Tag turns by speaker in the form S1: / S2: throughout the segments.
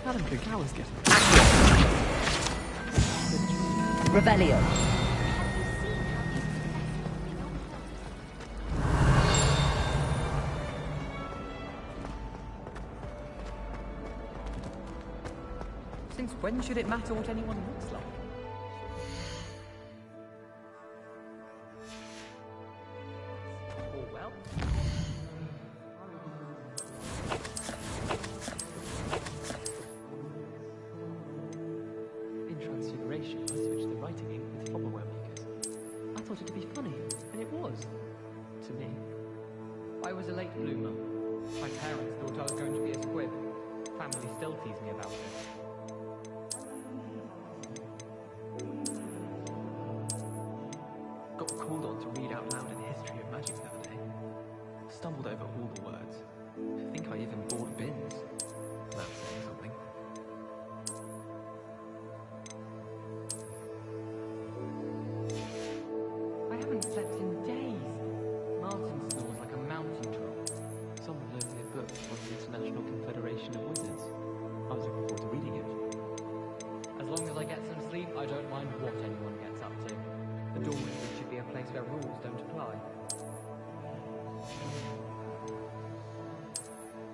S1: Madame Kagawa's getting...
S2: Revelio.
S1: Since when should it matter what anyone looks like? Oh well. In Transfiguration, I switched the writing ink with flopperware makers. I thought it'd be funny, and it was. To me. I was a late bloomer. My parents thought I was going to be a squib. Family still tease me about it. Got called on to read out loud a history of magic the other day. Stumbled over all the words. I think I even bought bins. That's saying something. I haven't slept in days. Martin snores like a mountain troll. Someone loaned me a book from the International Confederation of Wizards. I was looking forward to reading it. As long as I get some sleep, I don't mind what anyone gets up to. The dormitory should be a place where rules don't apply.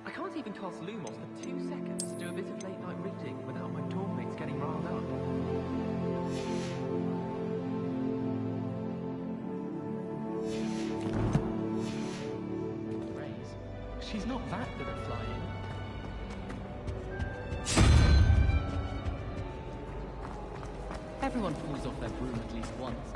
S1: I can't even cast Lumos for 2 seconds to do a bit of late night reading without my dormmates getting riled up. Raise? She's not that good at flying. Everyone falls off their broom at least once.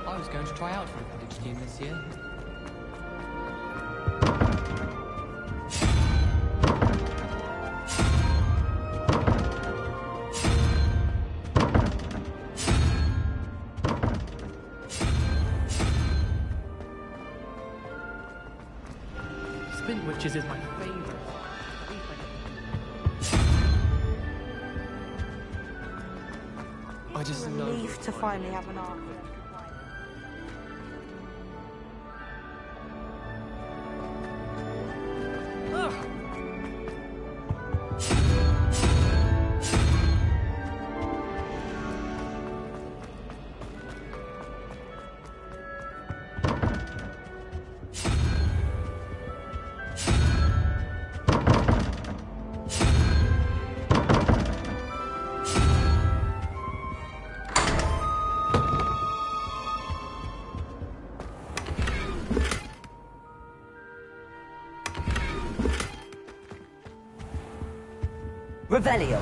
S1: I was going to try out for a Quidditch team this year. Spin Witches is my favourite. I just know.
S3: Relief to finally have an arc.
S2: Revelio.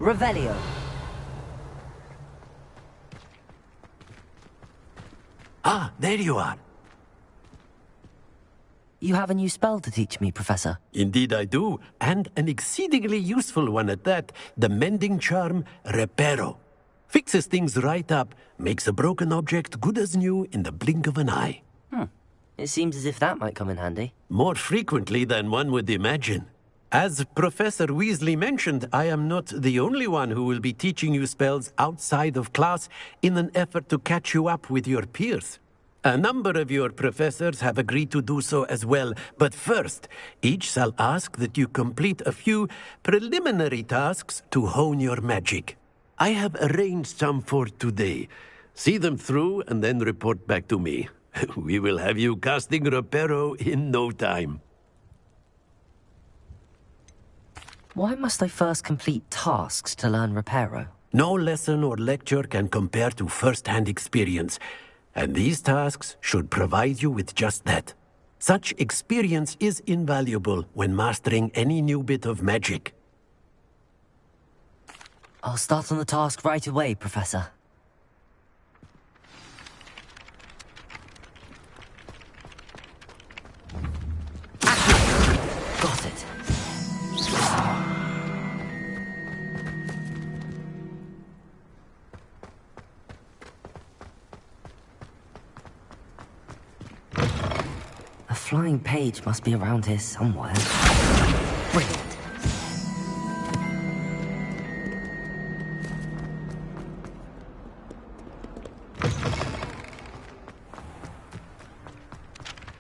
S2: Revelio.
S3: Ah, there you are.
S2: You have a new spell to teach me, Professor.
S3: Indeed I do, and an exceedingly useful one at that. The mending charm, Reparo. Fixes things right up, makes a broken object good as new in the blink of an eye.
S2: It seems as if that might come in handy.
S3: More frequently than one would imagine. As Professor Weasley mentioned, I am not the only one who will be teaching you spells outside of class in an effort to catch you up with your peers. A number of your professors have agreed to do so as well, but first, each shall ask that you complete a few preliminary tasks to hone your magic. I have arranged some for today. See them through and then report back to me. We will have you casting Reparo in no time.
S2: Why must I first complete tasks to learn Reparo?
S3: No lesson or lecture can compare to first-hand experience, and these tasks should provide you with just that. Such experience is invaluable when mastering any new bit of magic.
S2: I'll start on the task right away, Professor. Got it. A flying page must be around here somewhere. Brilliant.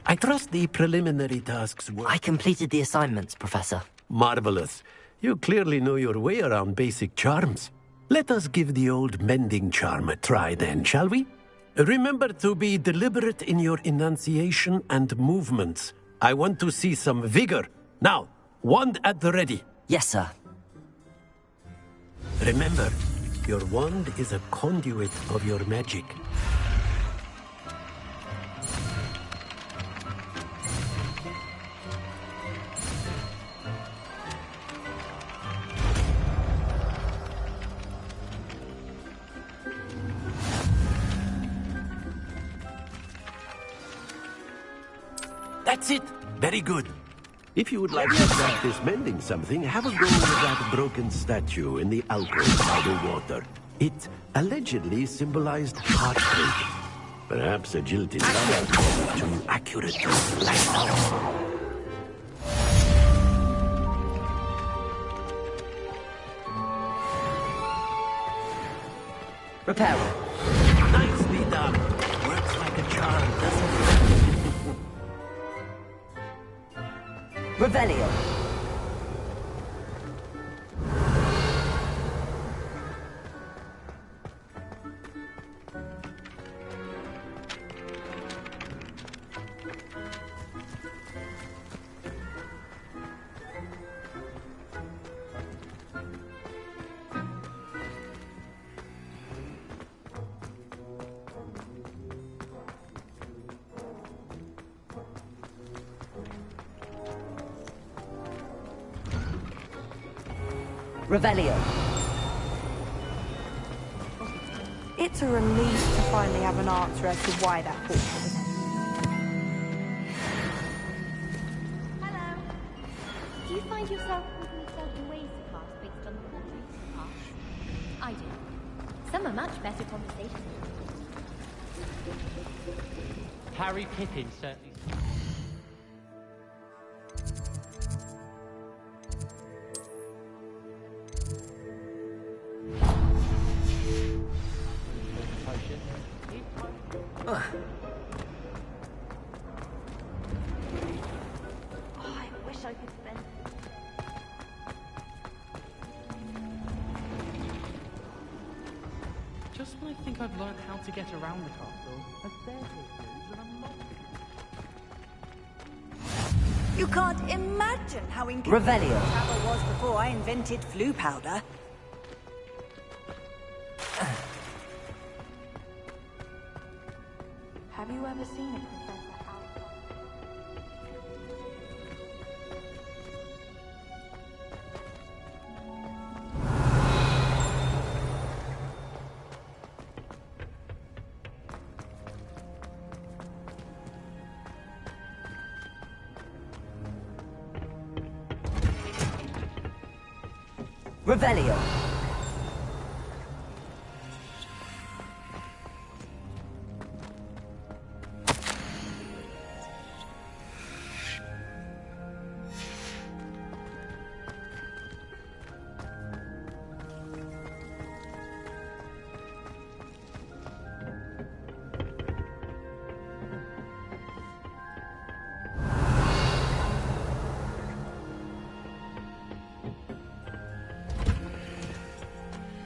S3: I trust the preliminary tasks were...
S2: I completed the assignments, Professor.
S3: Marvelous. You clearly know your way around basic charms. Let us give the old mending charm a try then, shall we? Remember to be deliberate in your enunciation and movements. I want to see some vigor. Now, wand at the ready.
S2: Yes, sir.
S3: Remember, your wand is a conduit of your magic. That's it! Very good. If you would like to practice mending something, have a go with that broken statue in the alcove by the water. It allegedly symbolized heartbreak. Perhaps a jilted lover was too accurate to light up.
S2: Repair.
S3: Nicely done. Works like a charm, doesn't it?
S2: Revelio. Revelio.
S4: It's a relief to finally have an answer as to why that portrait was empty.
S5: Hello. Do you find yourself putting yourself in ways to pass based on the portraits you pass? I do. Some are much better conversations.
S1: Harry Pippin certainly...
S5: I wish I could spend...
S1: Just when I think I've learned how to get around the castle, a bear appears and I'm lost.
S4: You can't imagine how
S2: Revelio.
S4: inconvenient travel was before I invented flu powder. Have you ever seen a Professor Hogwart?
S2: Revelio.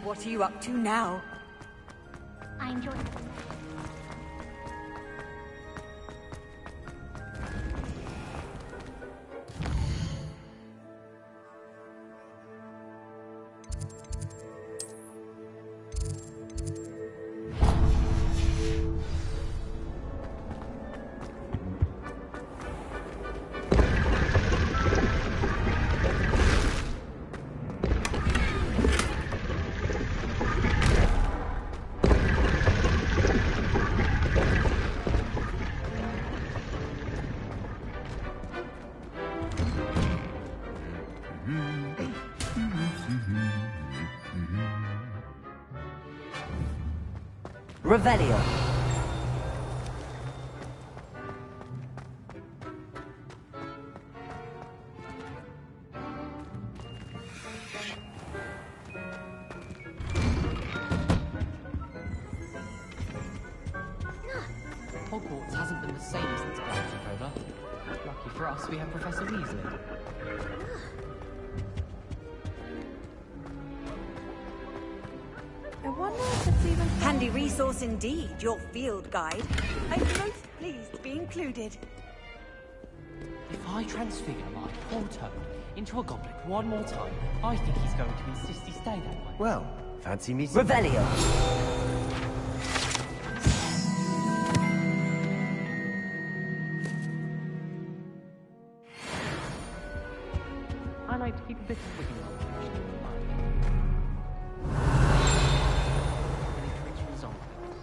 S6: What are you up to now?
S5: I enjoy it.
S2: Revelio.
S1: Hogwarts hasn't been the same since Black took over. Lucky for us, we have Professor Weasley.
S4: I wonder if it's even
S6: Handy resource indeed, your field guide. I'm most pleased to be included.
S1: If I transfigure my poor Toad into a goblet one more time, I think he's going to insist he stay that way.
S7: Well, fancy meeting.
S2: Revelio.
S1: I like to keep a bit of wiggle room in mind. Any tricks from zombies?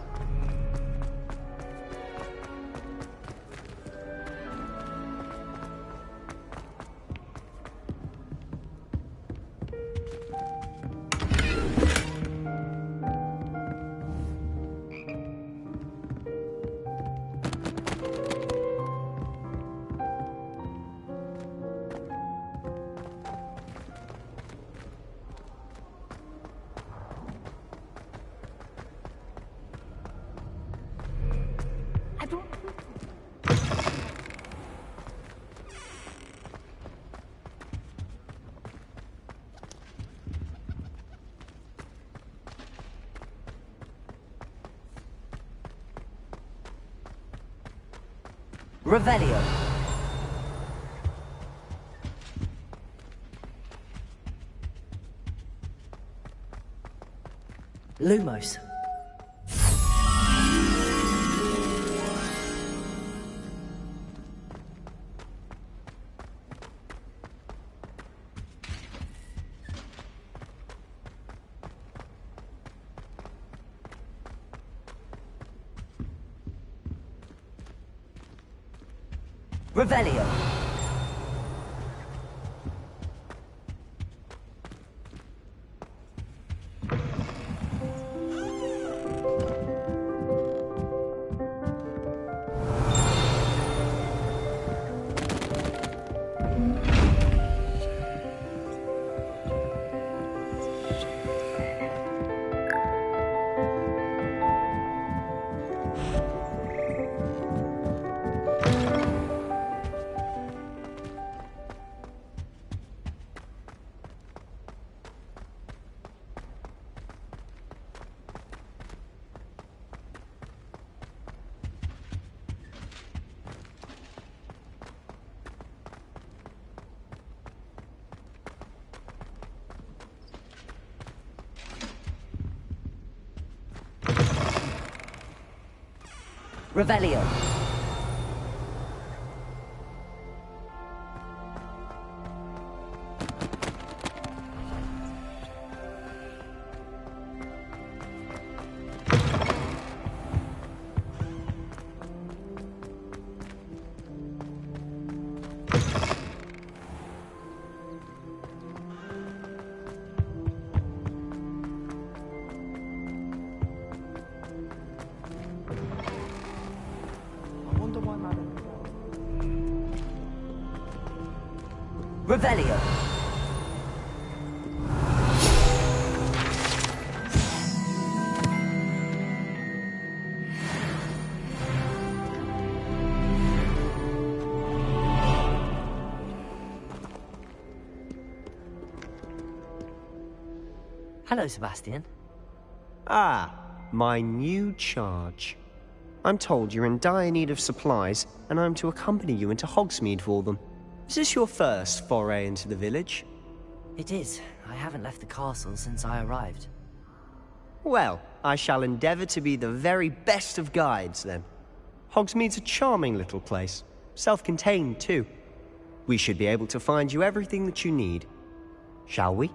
S5: I brought
S2: Revelio. Lumos. Revelio. Revelio. Revelio. Hello, Sebastian.
S7: Ah, my new charge. I'm told you're in dire need of supplies, and I'm to accompany you into Hogsmeade for them. Is this your first foray into the village?
S2: It is. I haven't left the castle since I arrived.
S7: Well, I shall endeavour to be the very best of guides, then. Hogsmeade's a charming little place. Self-contained, too. We should be able to find you everything that you need. Shall we?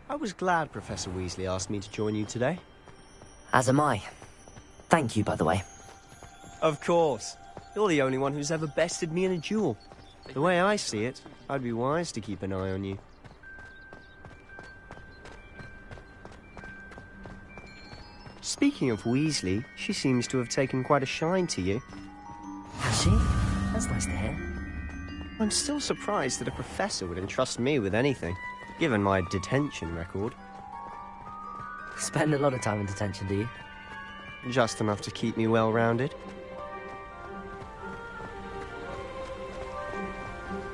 S7: I was glad Professor Weasley asked me to join you today.
S2: As am I. Thank you, by the way.
S7: Of course. You're the only one who's ever bested me in a duel. The way I see it, I'd be wise to keep an eye on you. Speaking of Weasley, she seems to have taken quite a shine to you.
S2: Has she? That's nice to hear.
S7: I'm still surprised that a professor would entrust me with anything, given my detention record.
S2: Spend a lot of time in detention, do you?
S7: Just enough to keep me well-rounded.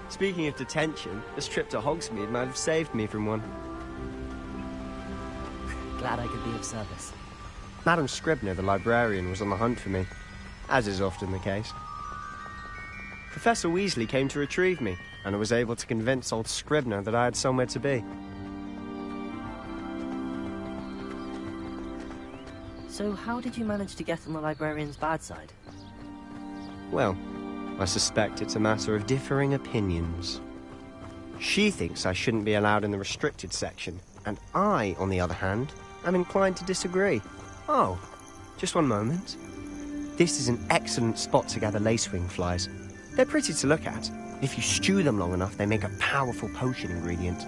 S7: Speaking of detention, this trip to Hogsmeade might have saved me from one.
S2: Glad I could be of service.
S7: Madam Scribner, the librarian, was on the hunt for me, as is often the case. Professor Weasley came to retrieve me, and I was able to convince old Scribner that I had somewhere to be.
S2: So how did you manage to get on the librarian's bad side?
S7: Well, I suspect it's a matter of differing opinions. She thinks I shouldn't be allowed in the restricted section, and I, on the other hand, am inclined to disagree. Oh, just one moment. This is an excellent spot to gather lacewing flies. They're pretty to look at. If you stew them long enough, they make a powerful potion ingredient.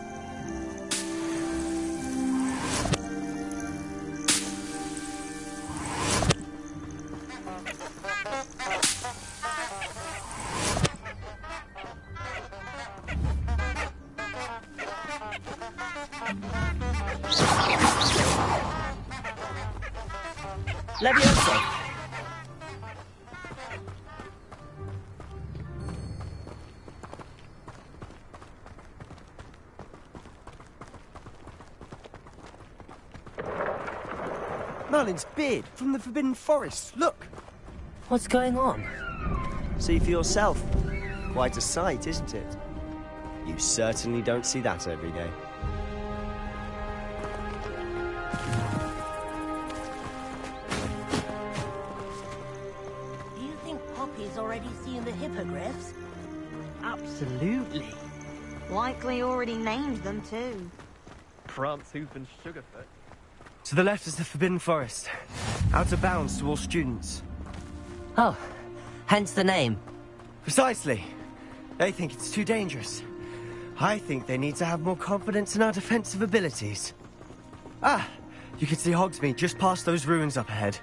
S2: Levioso!
S7: Merlin's beard from the Forbidden Forest. Look!
S2: What's going on?
S7: See for yourself. Quite a sight, isn't it? You certainly don't see that every day.
S6: Do you think Poppy's already seen the hippogriffs?
S1: Absolutely.
S6: Likely already named them too.
S1: Prance, Hoof, and Sugarfoot.
S7: To the left is the Forbidden Forest. Out of bounds to all students.
S2: Oh, hence the name.
S7: Precisely. They think it's too dangerous. I think they need to have more confidence in our defensive abilities. Ah, you can see Hogsmeade just past those ruins up ahead.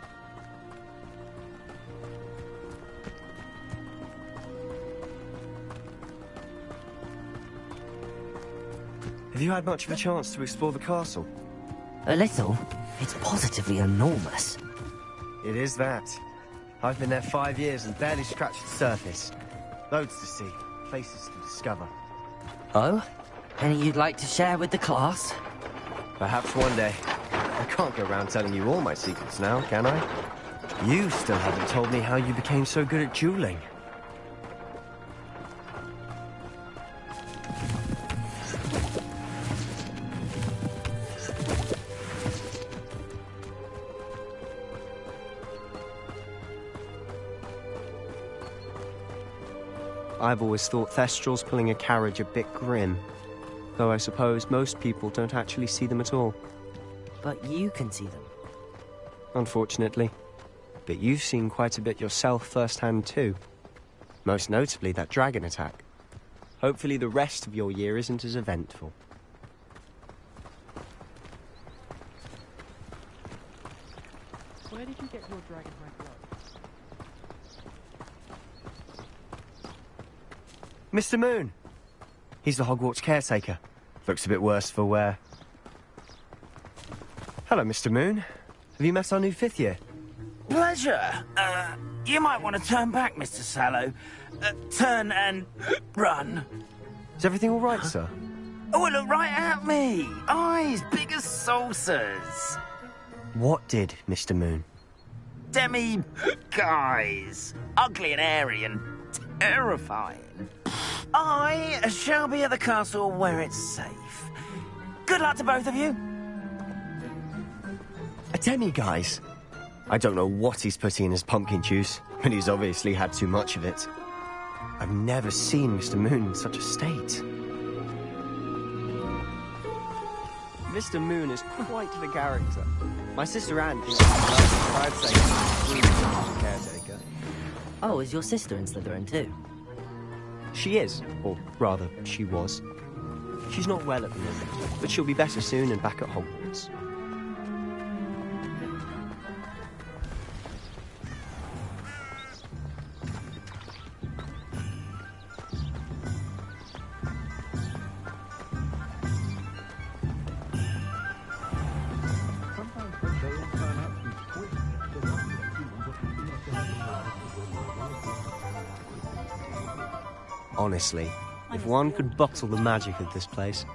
S7: Have you had much of a chance to explore the castle?
S2: A little. It's positively enormous.
S7: It is that. I've been there 5 years and barely scratched the surface. Loads to see, places to discover.
S2: Oh? Any you'd like to share with the class?
S7: Perhaps one day. I can't go around telling you all my secrets now, can I? You still haven't told me how you became so good at dueling. I've always thought Thestral's pulling a carriage a bit grim. Though I suppose most people don't actually see them at all.
S2: But you can see them.
S7: Unfortunately. But you've seen quite a bit yourself firsthand too. Most notably that dragon attack. Hopefully the rest of your year isn't as eventful.
S1: Where did you get your dragon red glove?
S7: Mr. Moon! He's the Hogwarts caretaker. Looks a bit worse for wear. Hello, Mr. Moon. Have you met our new 5th year?
S8: Pleasure. You might want to turn back, Mr. Sallow. Turn and run.
S7: Is everything all right, sir?
S8: Oh, look right at me. Eyes big as saucers.
S7: What did, Mr. Moon?
S8: Guys. Ugly and airy and terrifying. I shall be at the castle where it's safe. Good luck to both of you.
S7: A demi-guise? I don't know what he's putting in his pumpkin juice, but he's obviously had too much of it. I've never seen Mr. Moon in such a state. Mr. Moon is quite the character. My sister Anne thinks he's the I'd say he's a caretaker.
S2: Oh, is your sister in Slytherin too?
S7: She is, or rather, she was. She's not well at the moment, but she'll be better soon and back at Hogwarts. Honestly, if one could bottle the magic of this place.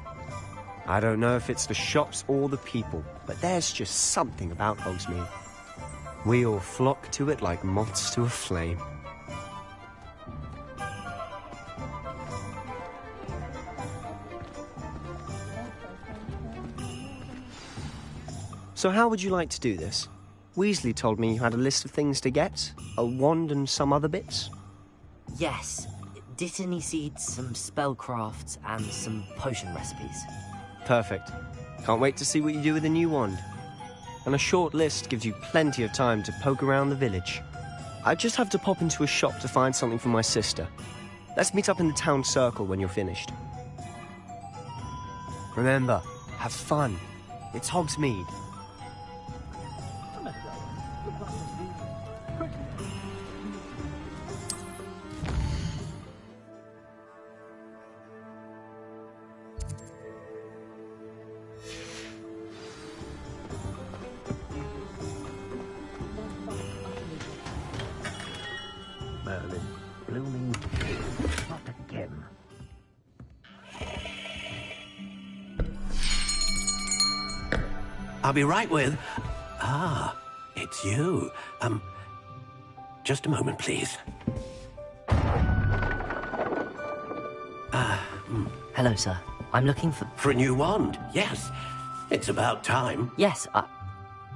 S7: I don't know if it's the shops or the people, but there's just something about Hogsmeade. We all flock to it like moths to a flame. So how would you like to do this? Weasley told me you had a list of things to get, a wand and some other bits.
S2: Yes. Dittany seeds, some spellcrafts, and some potion recipes.
S7: Perfect. Can't wait to see what you do with the new wand. And a short list gives you plenty of time to poke around the village. I just have to pop into a shop to find something for my sister. Let's meet up in the town circle when you're finished. Remember, have fun. It's Hogsmeade.
S3: Merlin, blooming, not again. I'll be right with... Ah, it's you. Just a moment, please.
S2: Hello, sir. I'm looking for...
S3: For a new wand, yes. It's about time.
S2: Yes,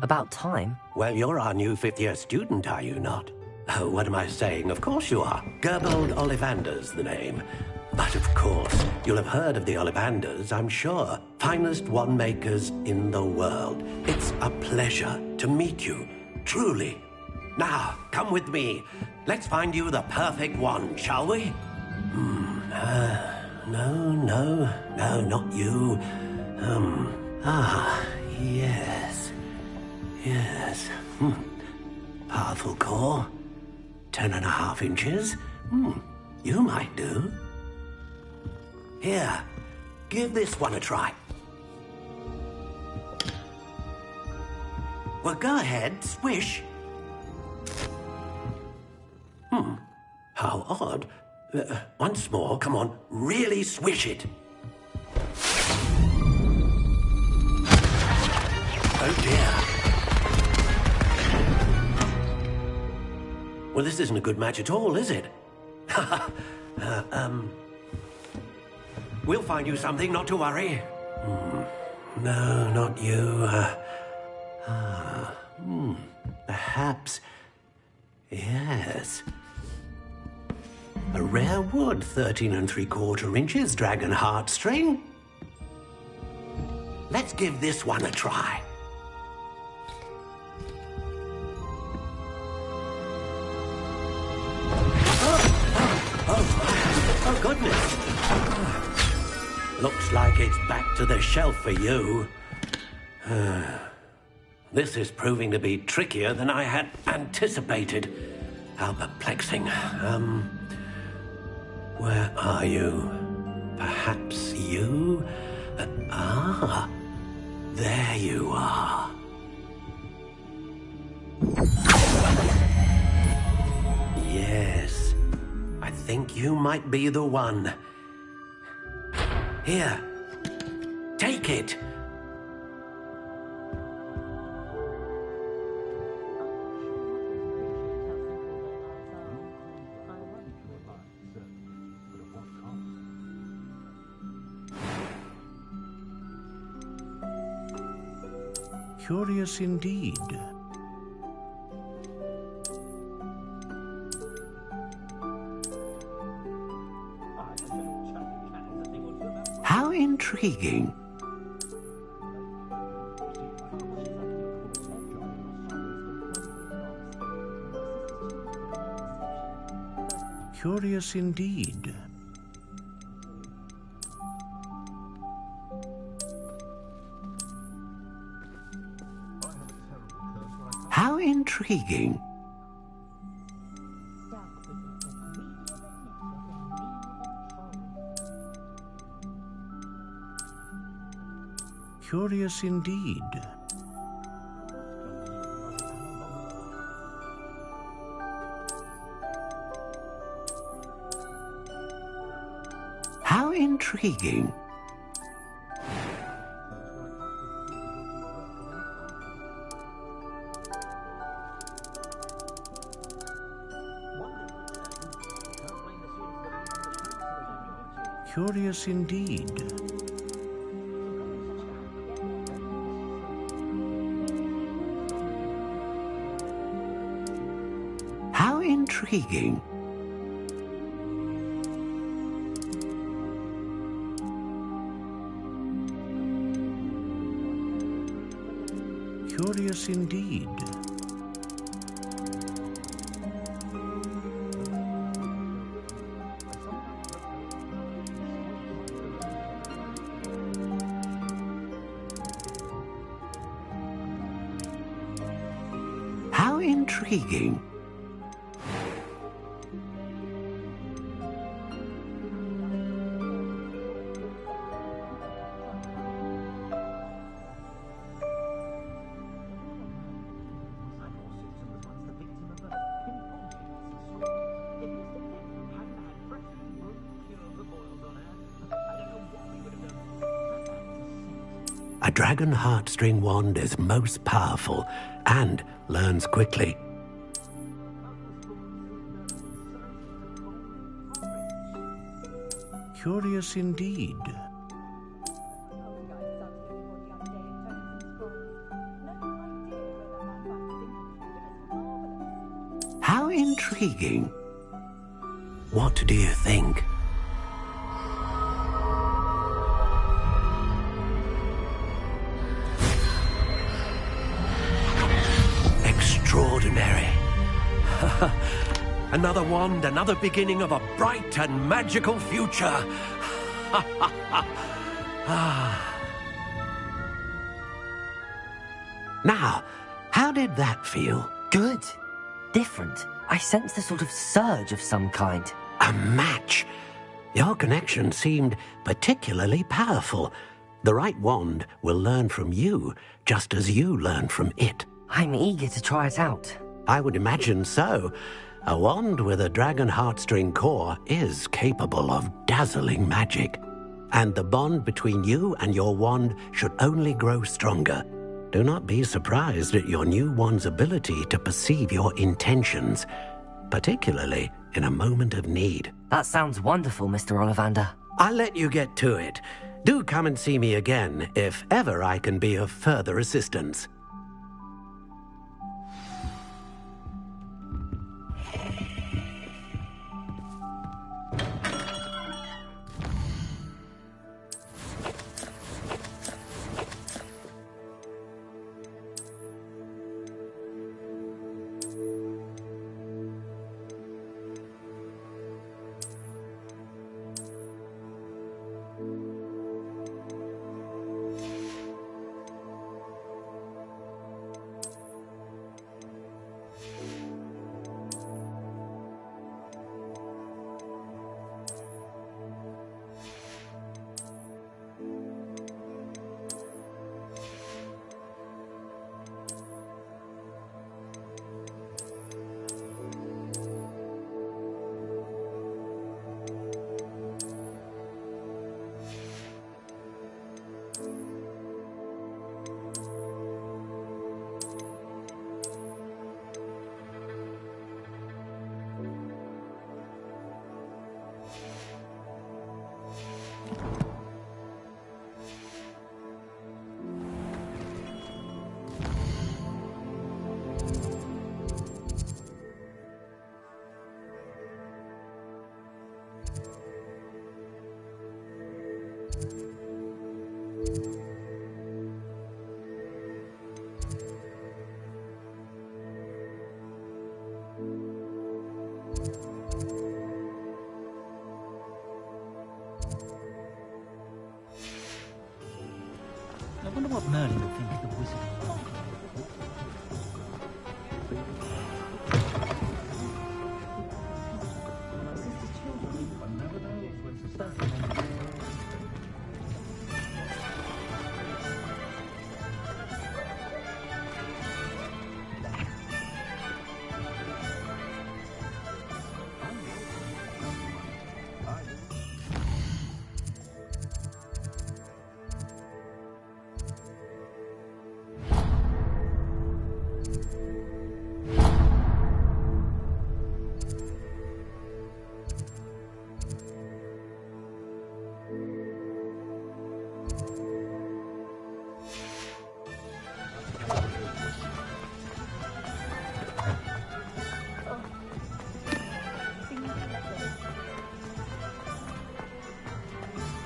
S2: about time.
S3: Well, you're our new 5th year student, are you not? Oh, what am I saying? Of course you are. Gerbold Ollivander's the name. But of course, you'll have heard of the Ollivanders, I'm sure. Finest wand makers in the world. It's a pleasure to meet you, truly. Now, come with me. Let's find you the perfect wand, shall we? No, not you. Yes. Powerful core. 10.5 inches. You might do. Here, give this one a try. Well, go ahead, swish. How odd. Once more, come on, really swish it. Oh dear. Well, this isn't a good match at all, is it? We'll find you something, not to worry. No, not you. Perhaps. Yes. A rare wood, 13 3/4 inches, dragon heartstring. Let's give this one a try. Oh, goodness. Looks like it's back to the shelf for you. This is proving to be trickier than I had anticipated. How perplexing. Where are you? Perhaps you? There you are. Yes, I think you might be the one. Here, take it.
S9: Curious indeed.
S3: How intriguing.
S9: Curious indeed.
S3: How intriguing.
S9: Curious indeed.
S3: How intriguing.
S9: Curious indeed.
S3: How intriguing.
S9: Curious indeed.
S3: How intriguing. A dragon heartstring wand is most powerful and learns quickly.
S9: Curious indeed.
S3: How intriguing. What do you think? Extraordinary. Another wand, another beginning of a bright and magical future. Now, how did that feel?
S2: Good. Different. I sensed a sort of surge of some kind.
S3: A match. Your connection seemed particularly powerful. The right wand will learn from you, just as you learn from it.
S2: I'm eager to try it out.
S3: I would imagine so. A wand with a dragon heartstring core is capable of dazzling magic. And the bond between you and your wand should only grow stronger. Do not be surprised at your new wand's ability to perceive your intentions, particularly in a moment of need.
S2: That sounds wonderful, Mr. Ollivander.
S3: I'll let you get to it. Do come and see me again if ever I can be of further assistance.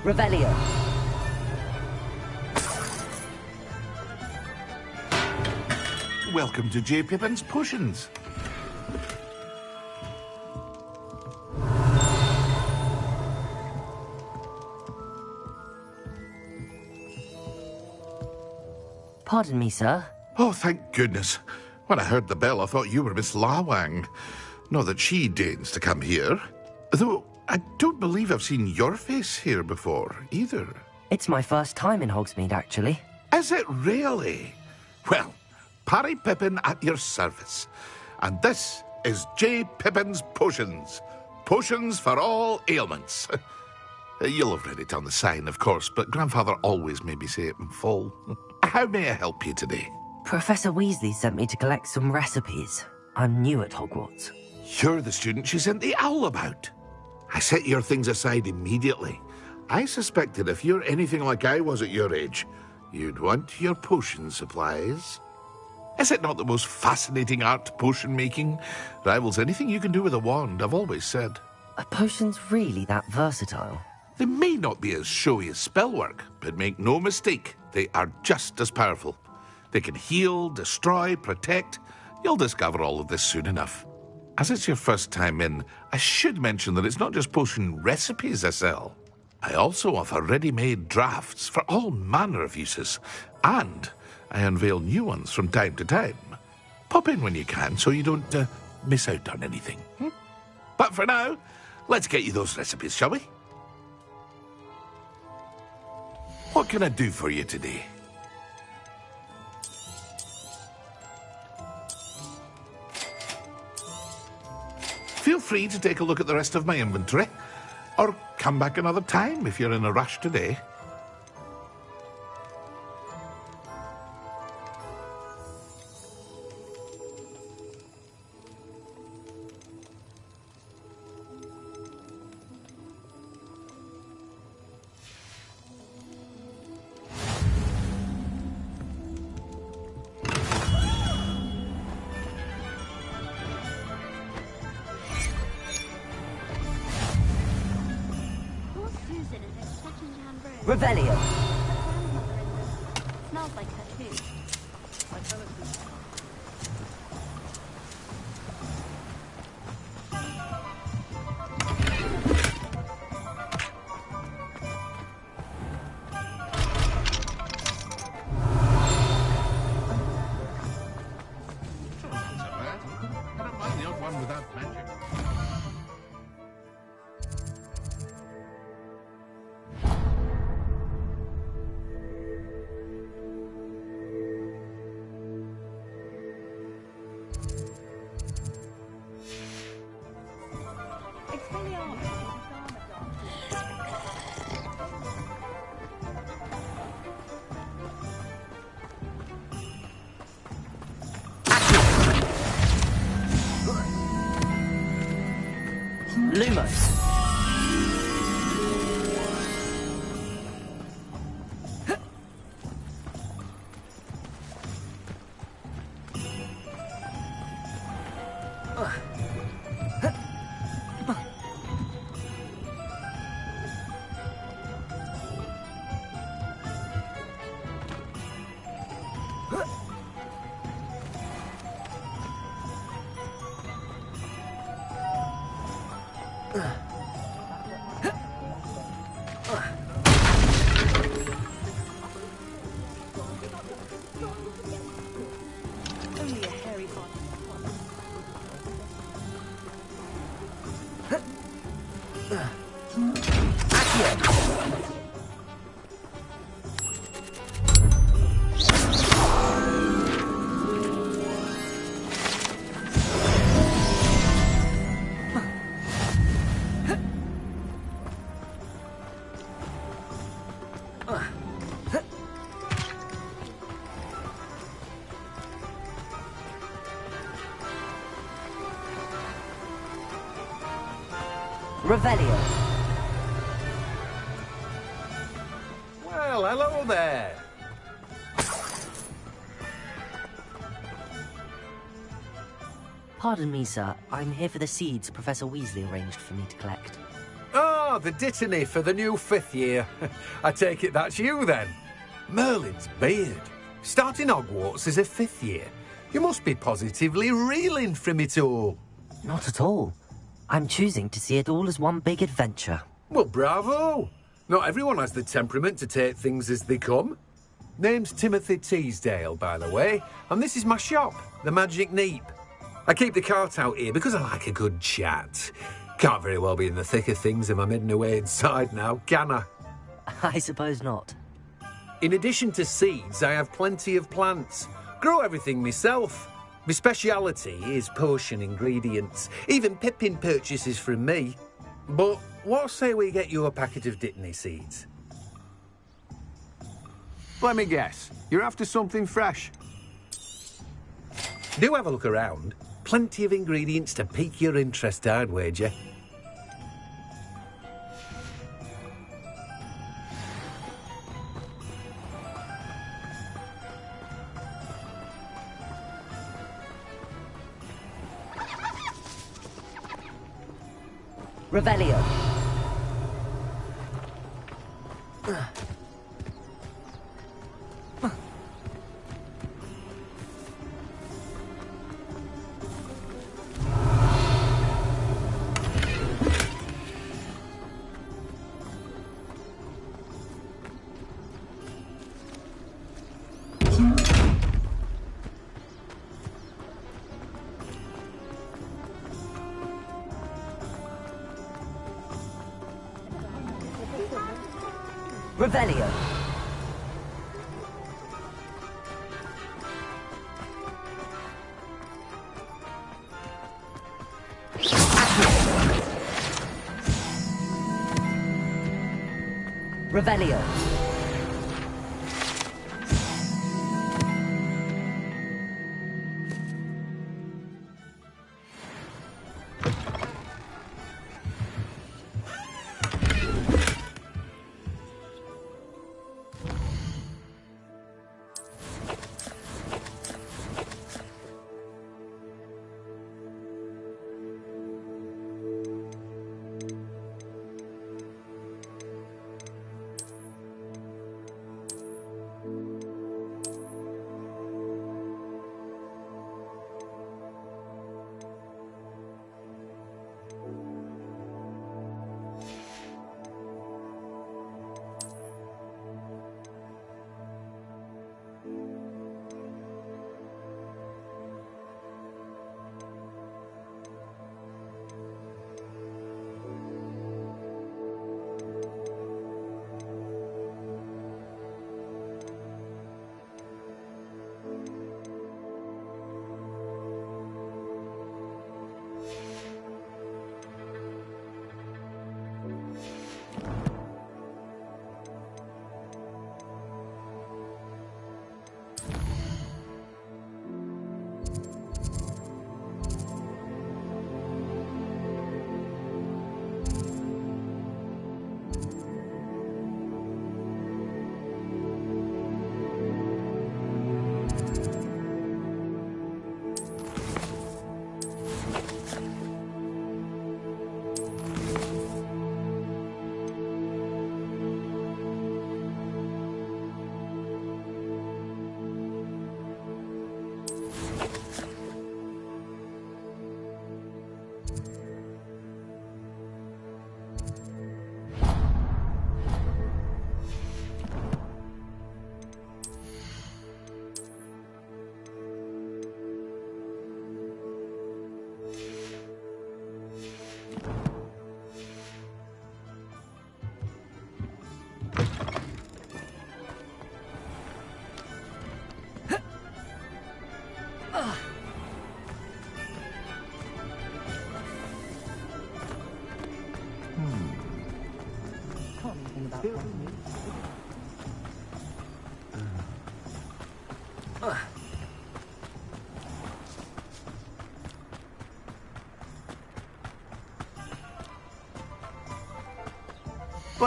S2: Revelio.
S10: Welcome to J. Pippin's Potions.
S2: Pardon me, sir.
S10: Oh, thank goodness. When I heard the bell, I thought you were Miss Lawang. Not that she deigns to come here. Though I don't believe I've seen your face here before, either.
S2: It's my first time in Hogsmeade, actually.
S10: Is it really? Well, Parry Pippin at your service. And this is J. Pippin's Potions. Potions for all ailments. You'll have read it on the sign, of course, but Grandfather always made me say it in full. How may I help you today?
S2: Professor Weasley sent me to collect some recipes. I'm new at Hogwarts.
S10: You're the student she sent the owl about. I set your things aside immediately. I suspected if you're anything like I was at your age, you'd want your potion supplies. Is it not the most fascinating art, potion making? Rivals anything you can do with a wand, I've always said.
S2: Are potions really that versatile?
S10: They may not be as showy as spellwork, but make no mistake, they are just as powerful. They can heal, destroy, protect. You'll discover all of this soon enough. As it's your first time in, I should mention that it's not just potion recipes I sell. I also offer ready-made drafts for all manner of uses, and I unveil new ones from time to time. Pop in when you can so you don't miss out on anything. But for now, let's get you those recipes, shall we? What can I do for you today? Feel free to take a look at the rest of my inventory, or come back another time if you're in a rush today.
S2: Revelio.
S5: Smells like her too.
S10: I don't mind the odd one without magic.
S2: Lumos.
S6: Only a hairy heart.
S2: Revelio.
S3: Well, hello there.
S2: Pardon me, sir. I'm here for the seeds Professor Weasley arranged for me to collect.
S3: Ah, the dittany for the new 5th year. I take it that's you, then. Merlin's beard. Starting Hogwarts as a 5th year. You must be positively reeling from it all.
S2: Not at all. I'm choosing to see it all as one big adventure.
S3: Well, bravo. Not everyone has the temperament to take things as they come. Name's Timothy Teasdale, by the way, and this is my shop, the Magic Neep. I keep the cart out here because I like a good chat. Can't very well be in the thick of things if I'm hidden away inside now, can I?
S2: I suppose not.
S3: In addition to seeds, I have plenty of plants. Grow everything myself. My speciality is potion ingredients. Even Pippin purchases from me. But what say we get you a packet of dittany seeds?
S11: Let me guess. You're after something fresh.
S3: Do have a look around. Plenty of ingredients to pique your interest, I'd wager.
S2: Revelio. Revelio. Revelio.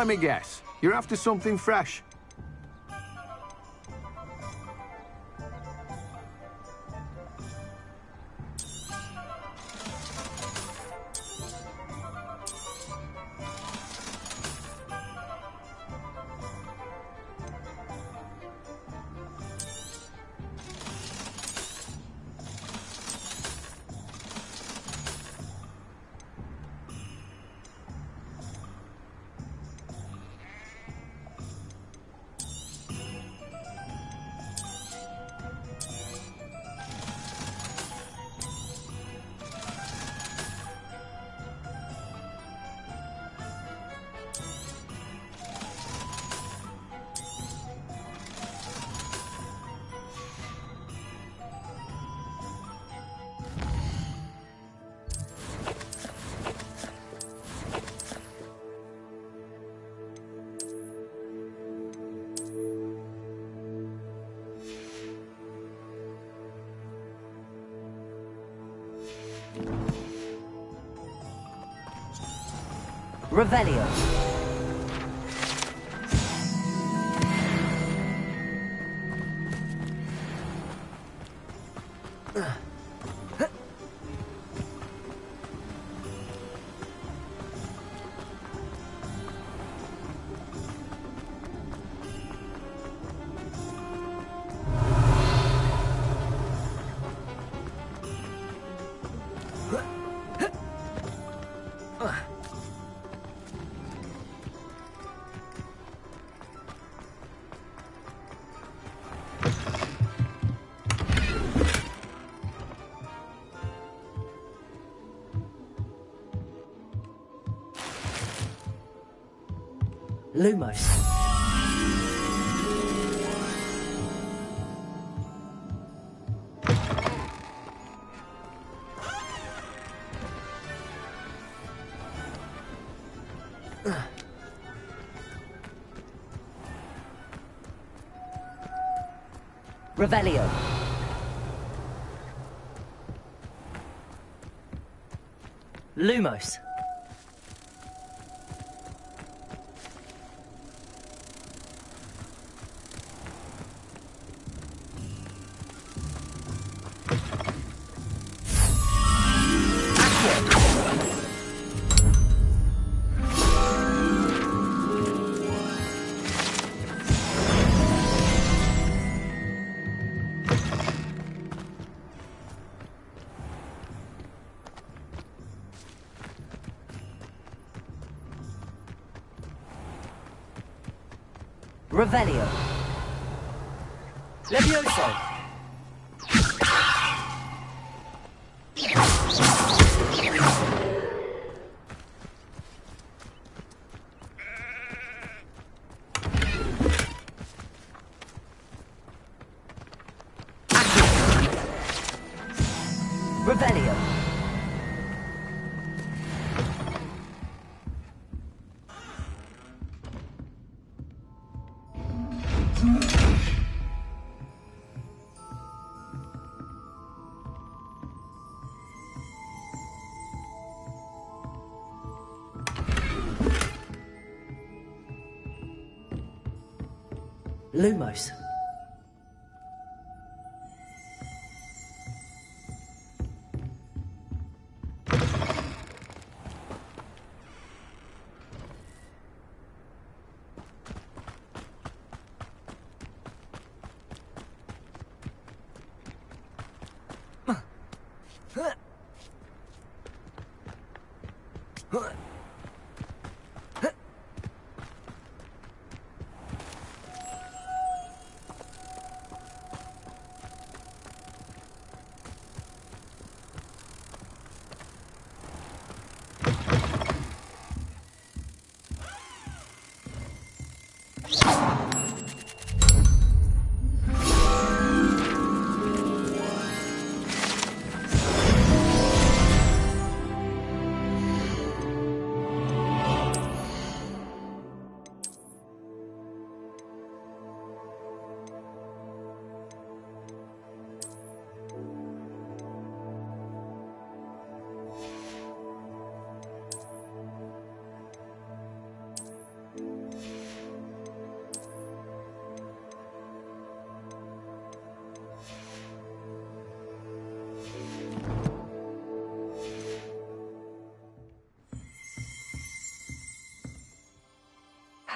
S11: Let me guess. You're after something fresh.
S2: Revelio. Lumos. Revelio. Lumos. Revelio. Levioso. Revelio. Lumos.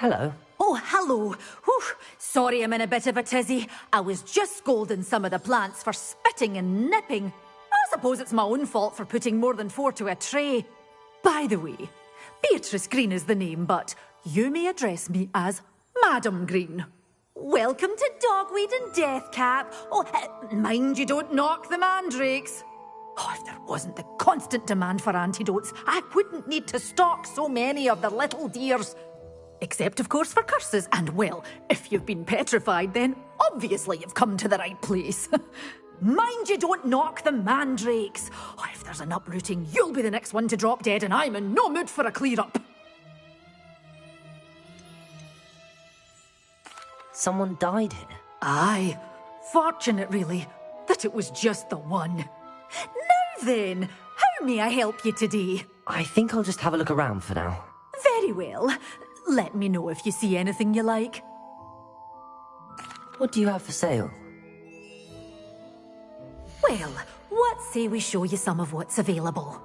S2: Hello.
S12: Oh, hello. Whew. Sorry I'm in a bit of a tizzy. I was just scolding some of the plants for spitting and nipping. I suppose it's my own fault for putting more than 4 to a tray. By the way, Beatrice Green is the name, but you may address me as Madam Green. Welcome to Dogweed and Deathcap. Oh, mind you don't knock the mandrakes. Oh, if there wasn't the constant demand for antidotes, I wouldn't need to stock so many of the little dears. Except, of course, for curses. And, well, if you've been petrified, then obviously you've come to the right place. Mind you don't knock the mandrakes. Oh, if there's an uprooting, you'll be the next one to drop dead, and I'm in no mood for a clear-up.
S2: Someone died here?
S12: Aye. Fortunate, really, that it was just the one. Now then, how may I help you today?
S2: I think I'll just have a look around for now.
S12: Very well. Let me know if you see anything you like.
S2: What do you have for sale?
S12: Well, what say we show you some of what's available?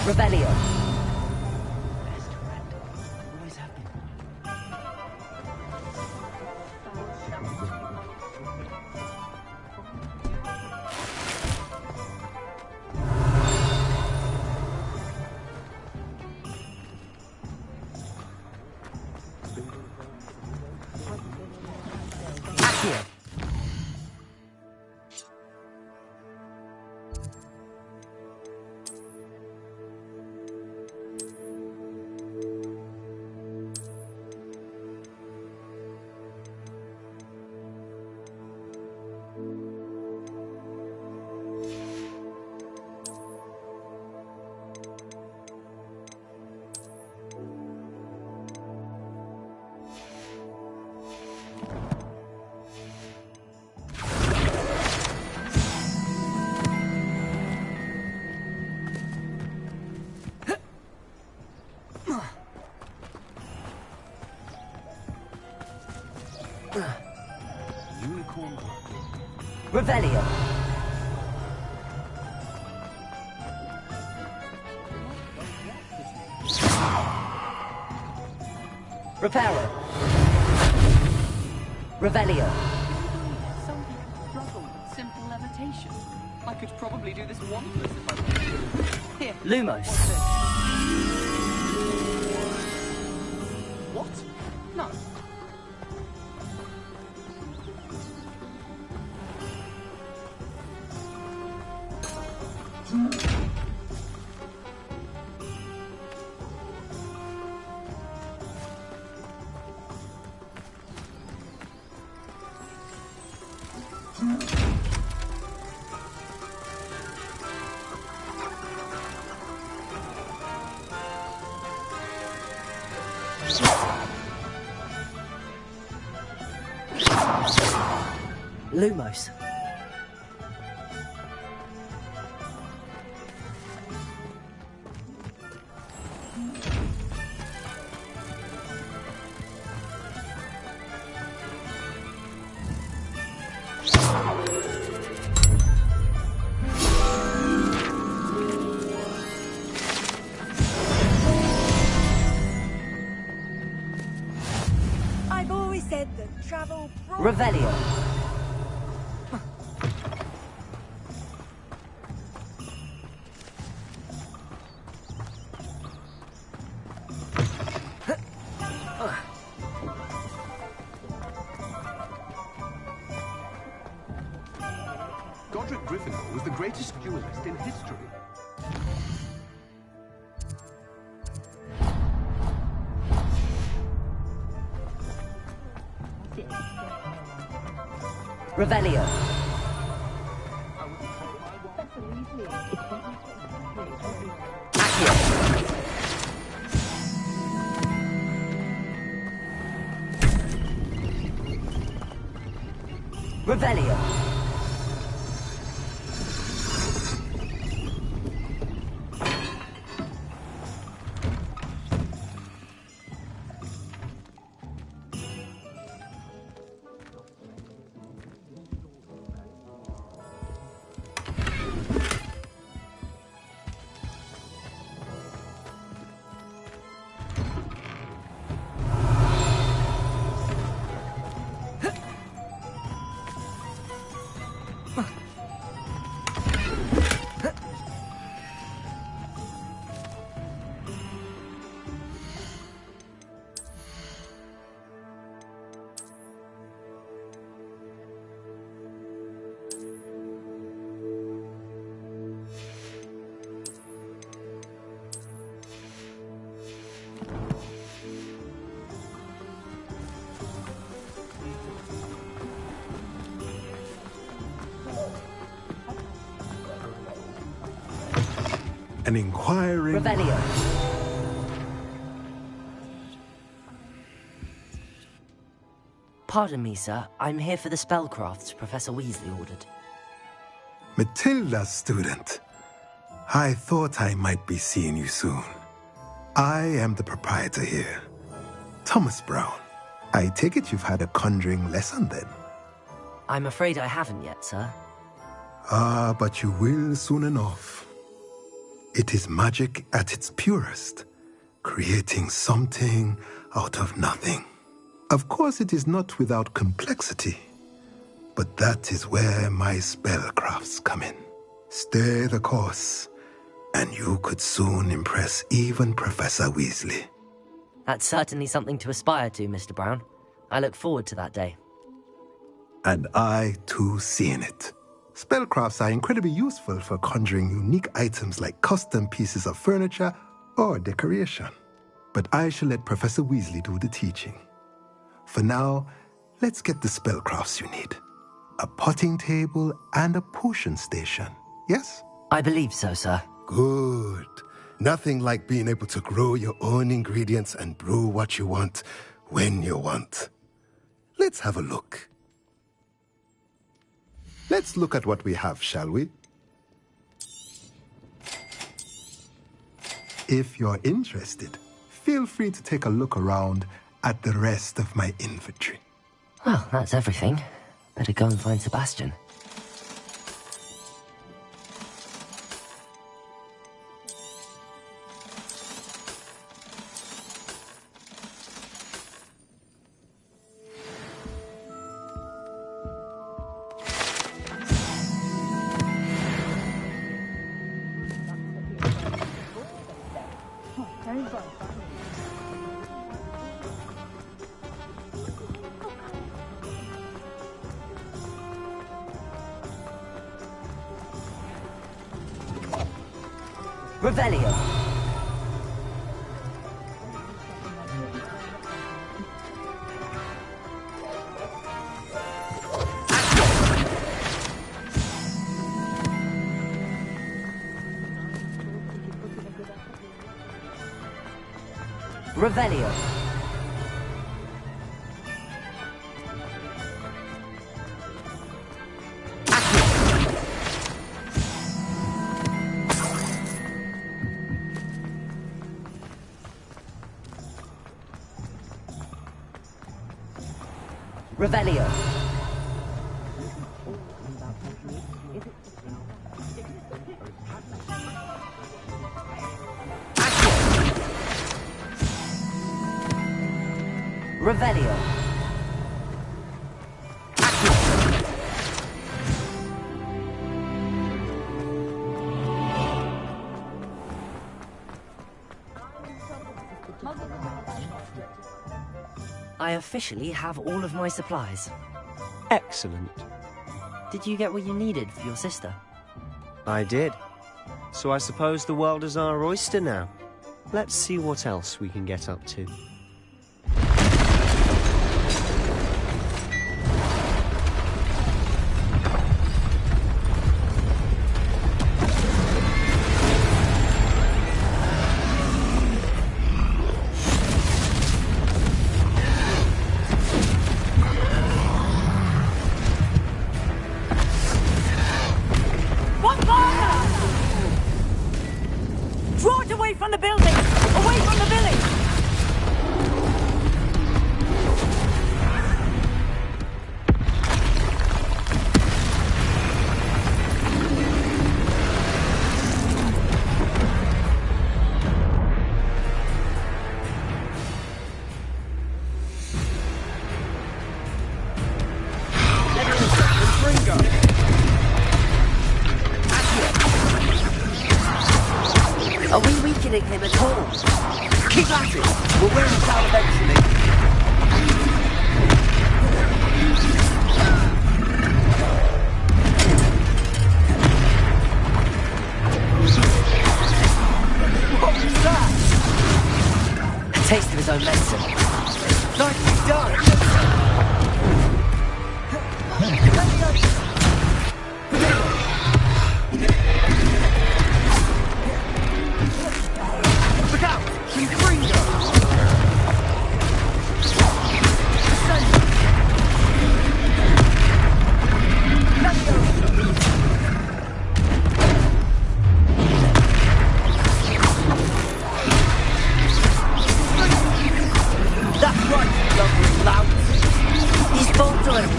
S2: Rebellion.
S1: Best friend. Always have been.
S2: Accio.
S9: Unicorn.
S2: Revelio. Reparo. Revelio.
S1: Some people struggle with simple levitation. I could probably do this wonders if I wanted. Here.
S2: Lumos.
S1: What? No.
S2: Lumos.
S6: I've always said that travel brought...
S2: Revelio.
S11: Godric Gryffindor was the greatest duelist in history.
S2: Revelio. Revelio.
S9: An inquiring...
S2: Revelio. Pardon me, sir. I'm here for the spellcrafts Professor Weasley ordered.
S13: Matilda, student. I thought I might be seeing you soon. I am the proprietor here, Thomas Brown. I take it you've had a conjuring lesson then?
S2: I'm afraid I haven't yet, sir.
S13: Ah, but you will soon enough. It is magic at its purest, creating something out of nothing. Of course, it is not without complexity, but that is where my spellcrafts come in. Stay the course, and you could soon impress even Professor Weasley.
S2: That's certainly something to aspire to, Mr. Brown. I look forward to that day.
S13: And I, too, seeing it. Spellcrafts are incredibly useful for conjuring unique items like custom pieces of furniture or decoration. But I shall let Professor Weasley do the teaching. For now, let's get the spellcrafts you need. A potting table and a potion station, yes?
S2: I believe so, sir.
S13: Good. Nothing like being able to grow your own ingredients and brew what you want when you want. Let's have a look. Let's look at what we have, shall we? If you're interested, feel free to take a look around at the rest of my inventory.
S2: Well, that's everything. Better go and find Sebastian. Revelio. Revelio. Revelio. Revelio. I officially have all of my supplies.
S7: Excellent.
S2: Did you get what you needed for your sister?
S7: I did. So I suppose the world is our oyster now. Let's see what else we can get up to.
S6: Draw it away from the building! Away from the village!
S2: Are we weakening him at all? Keep at it! We'll wear him down eventually. What was that? A taste of his own medicine. Nicely done! Look out! Confringo! That's right, lovely louts! He's faltering!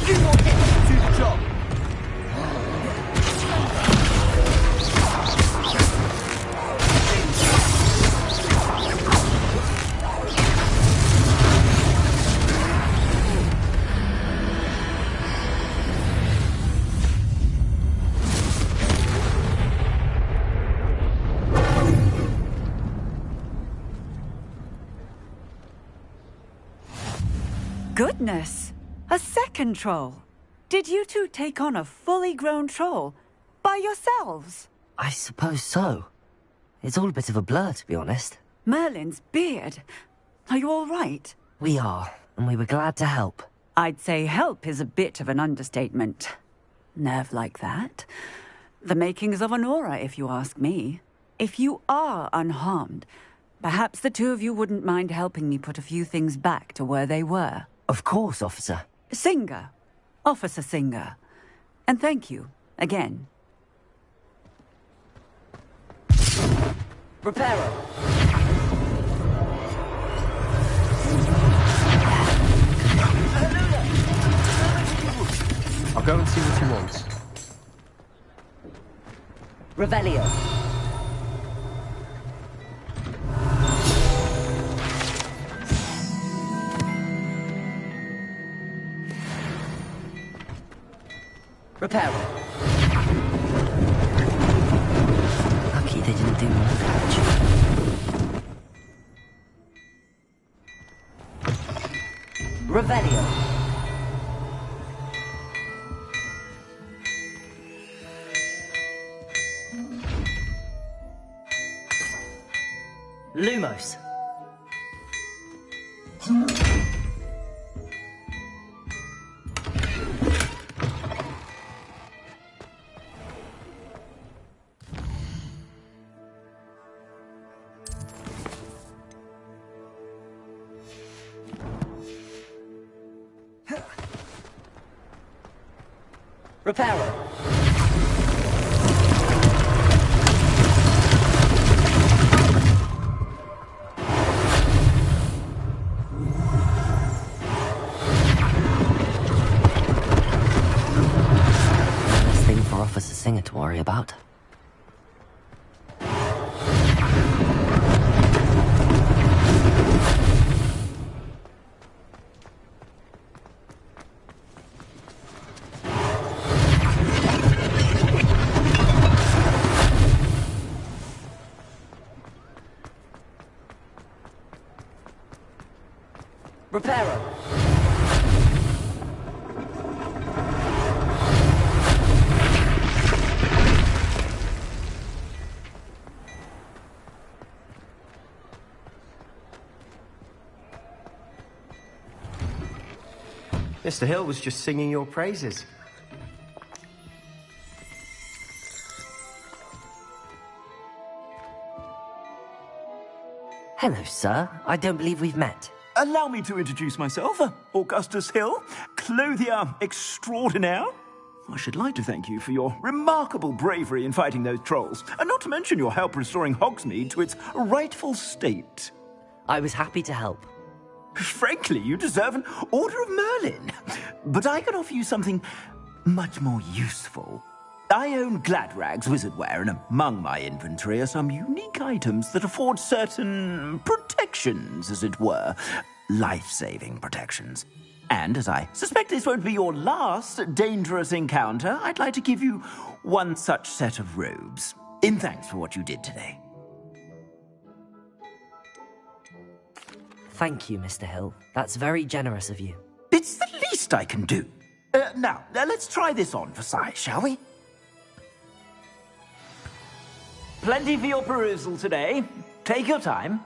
S2: You won't get to do the job!
S6: Goodness! A second troll! Did you two take on a fully grown troll? By yourselves?
S2: I suppose so. It's all a bit of a blur, to be honest.
S6: Merlin's beard. Are you all right?
S2: We are, and we were glad to help.
S6: I'd say help is a bit of an understatement. Nerve like that. The makings of an aura, if you ask me. If you are unharmed, perhaps the two of you wouldn't mind helping me put a few things back to where they were.
S2: Of course, officer.
S6: Singer. Officer Singer. And thank you, again.
S2: Reparo.
S7: you want.
S2: Revelio. Reparo. Lucky they didn't do more damage. Revelio. Lumos. Reparo. Less thing for Officer Singer to worry about. Reparo.
S7: Mr. Hill was just singing your praises.
S2: Hello, sir. I don't believe we've met.
S14: Allow me to introduce myself, Augustus Hill, clothier extraordinaire. I should like to thank you for your remarkable bravery in fighting those trolls, and not to mention your help restoring Hogsmeade to its rightful state.
S2: I was happy to help.
S14: Frankly, you deserve an Order of Merlin. But I can offer you something much more useful. I own Gladrag's wizardware, and among my inventory are some unique items that afford certain protections, as it were. Life-saving protections. And as I suspect this won't be your last dangerous encounter, I'd like to give you one such set of robes, in thanks for what you did today.
S2: Thank you, Mr. Hill. That's very generous of you.
S14: It's the least I can do. Now, let's try this on for size, shall we? Plenty for your perusal today. Take your time.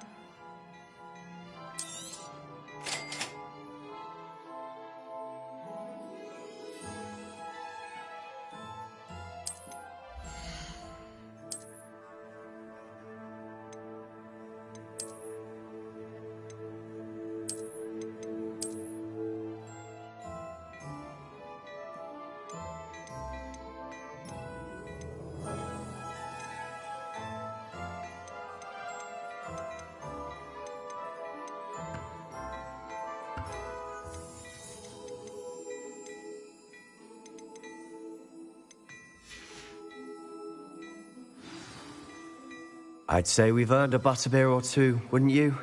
S7: I'd say we've earned a butterbeer or two, wouldn't you?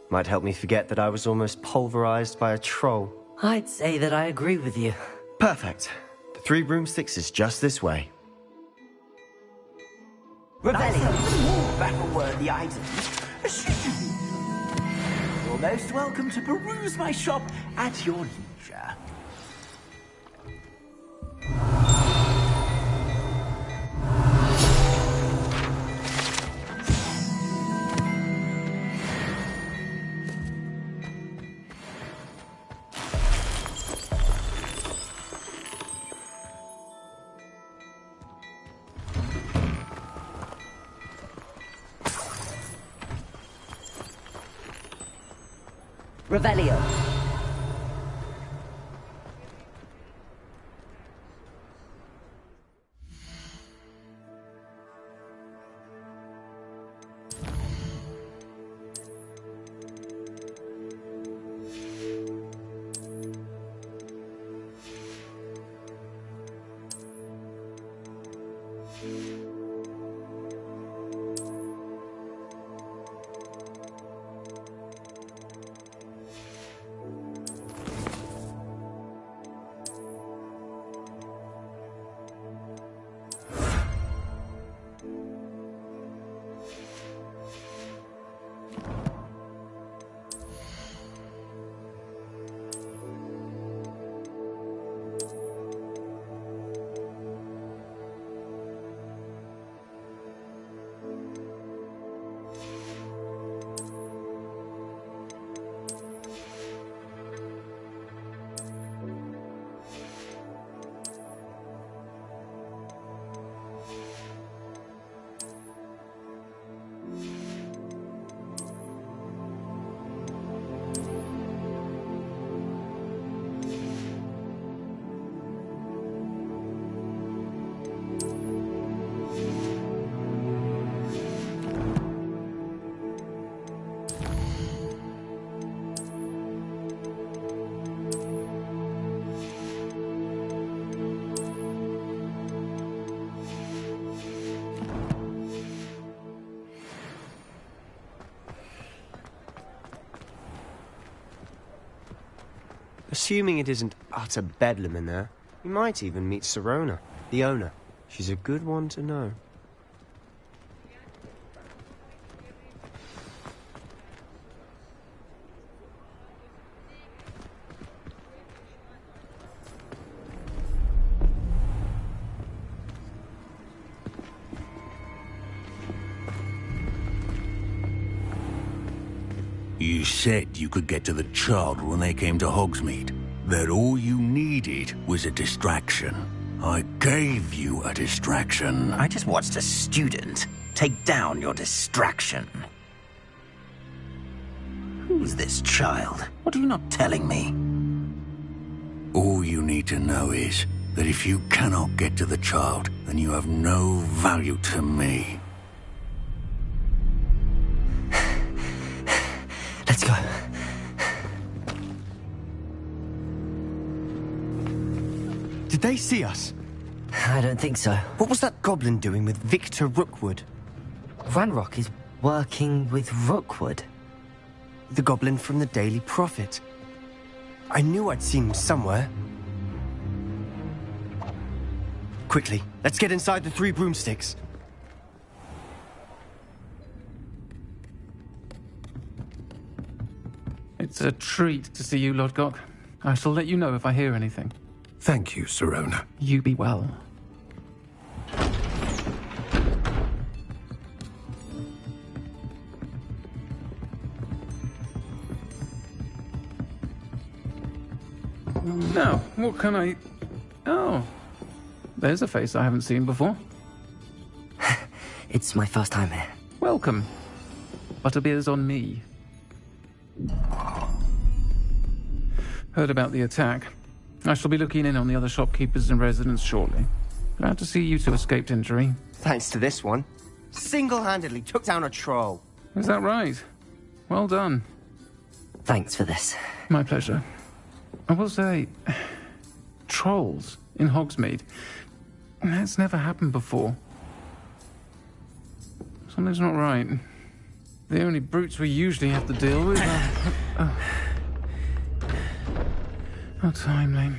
S7: Might help me forget that I was almost pulverized by a troll.
S2: I'd say that I agree with you.
S7: Perfect. The 3 broomsticks is just this way.
S14: Revelio. More battle-worthy items. You're most welcome to peruse my shop at your leisure.
S2: Revelio.
S7: Assuming it isn't utter bedlam in there, you might even meet Sirona, the owner. She's a good one to know.
S15: You said you could get to the child when they came to Hogsmeade. That all you needed was a distraction. I gave you a distraction.
S14: I just watched a student take down your distraction. Who's this child? What are you not telling me?
S15: All you need to know is that if you cannot get to the child, then you have no value to me.
S2: Let's go.
S7: Did they see us?
S2: I don't think so.
S7: What was that goblin doing with Victor Rookwood?
S2: Ranrock is working with Rookwood.
S7: The goblin from the Daily Prophet. I knew I'd seen him somewhere. Quickly, let's get inside the 3 broomsticks.
S1: It's a treat to see you, Lodgok. I shall let you know if I hear anything.
S9: Thank you, Sirona.
S1: You be well. Now, what can I... Oh, there's a face I haven't seen before.
S2: It's my first time here.
S1: Welcome. Butterbeer's on me. Heard about the attack. I shall be looking in on the other shopkeepers and residents shortly. Glad to see you two escaped injury.
S7: Thanks to this one. Single-handedly took down a troll.
S1: Is that right? Well done.
S2: Thanks for this.
S1: My pleasure. I will say, trolls in Hogsmeade. That's never happened before. Something's not right. The only brutes we usually have to deal with are... How timely.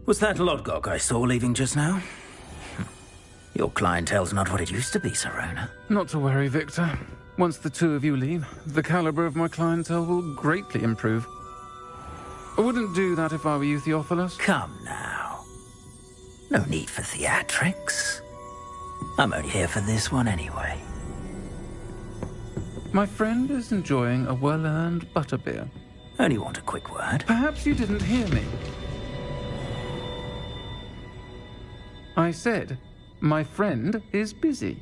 S14: Was that Lodgok I saw leaving just now? Your clientele's not what it used to be, Sirona.
S1: Not to worry, Victor. Once the two of you leave, the caliber of my clientele will greatly improve. I wouldn't do that if I were you, Theophilus.
S14: Come now. No need for theatrics. I'm only here for this one anyway.
S1: My friend is enjoying a well-earned butterbeer.
S14: Only want a quick word.
S1: Perhaps you didn't hear me. I said, my friend is busy.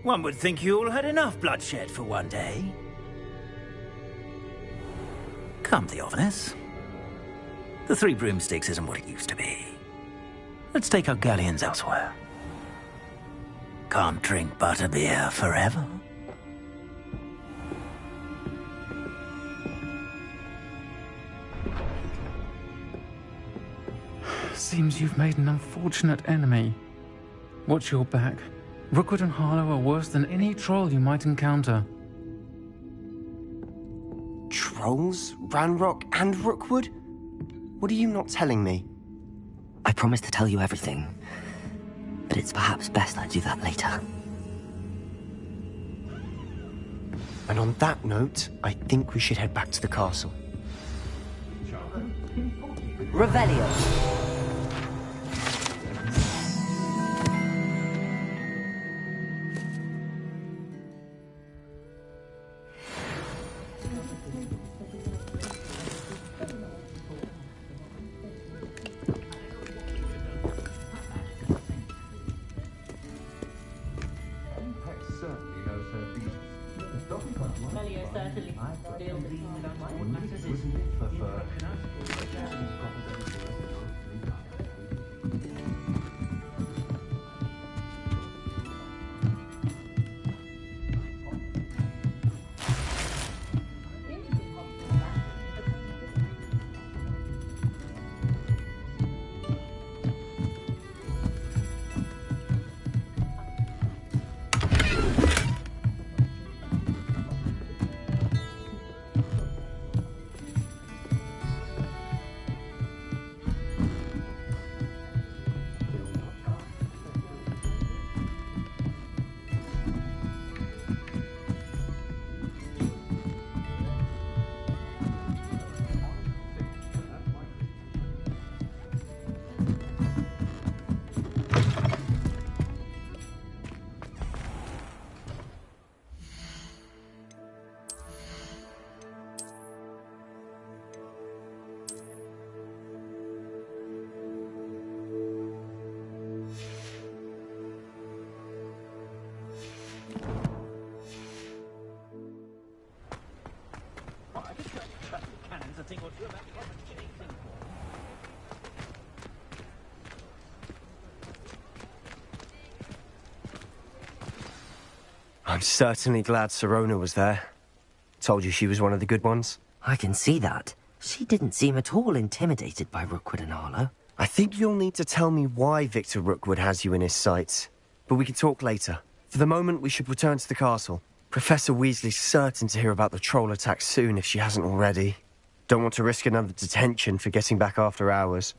S14: One would think you all had enough bloodshed for one day. Come, Theophilus. The 3 broomsticks isn't what it used to be. Let's take our galleons elsewhere. Can't drink butterbeer forever.
S1: Seems you've made an unfortunate enemy. Watch your back. Rookwood and Harlow are worse than any troll you might encounter.
S7: Trolls? Ranrock and Rookwood? What are you not telling me?
S2: I promised to tell you everything, but it's perhaps best I do that later.
S7: And on that note, I think we should head back to the castle.
S2: Revelio.
S7: I'm certainly glad Sirona was there. Told you she was one of the good ones.
S2: I can see that. She didn't seem at all intimidated by Rookwood and Arlo.
S7: I think you'll need to tell me why Victor Rookwood has you in his sights. But we can talk later. For the moment, we should return to the castle. Professor Weasley's certain to hear about the troll attack soon if she hasn't already. Don't want to risk another detention for getting back after hours.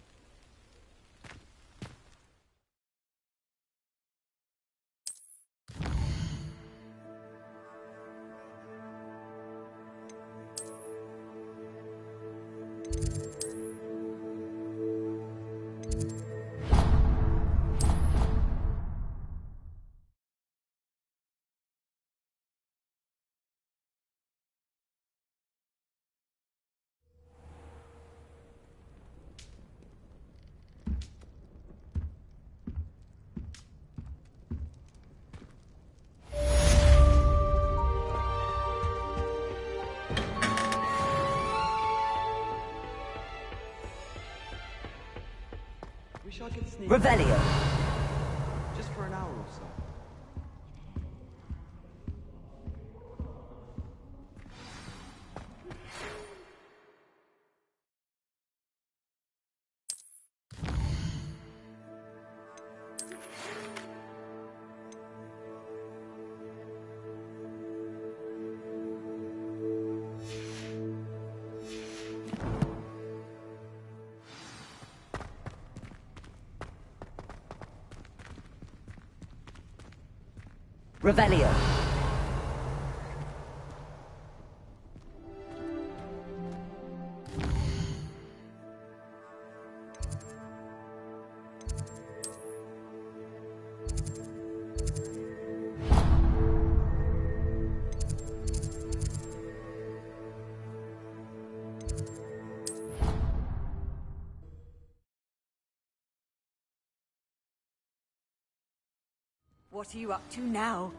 S1: Wish I could sneak.
S2: Revelio.
S1: Just for an hour or so.
S2: Revelio.
S6: What are you up to now?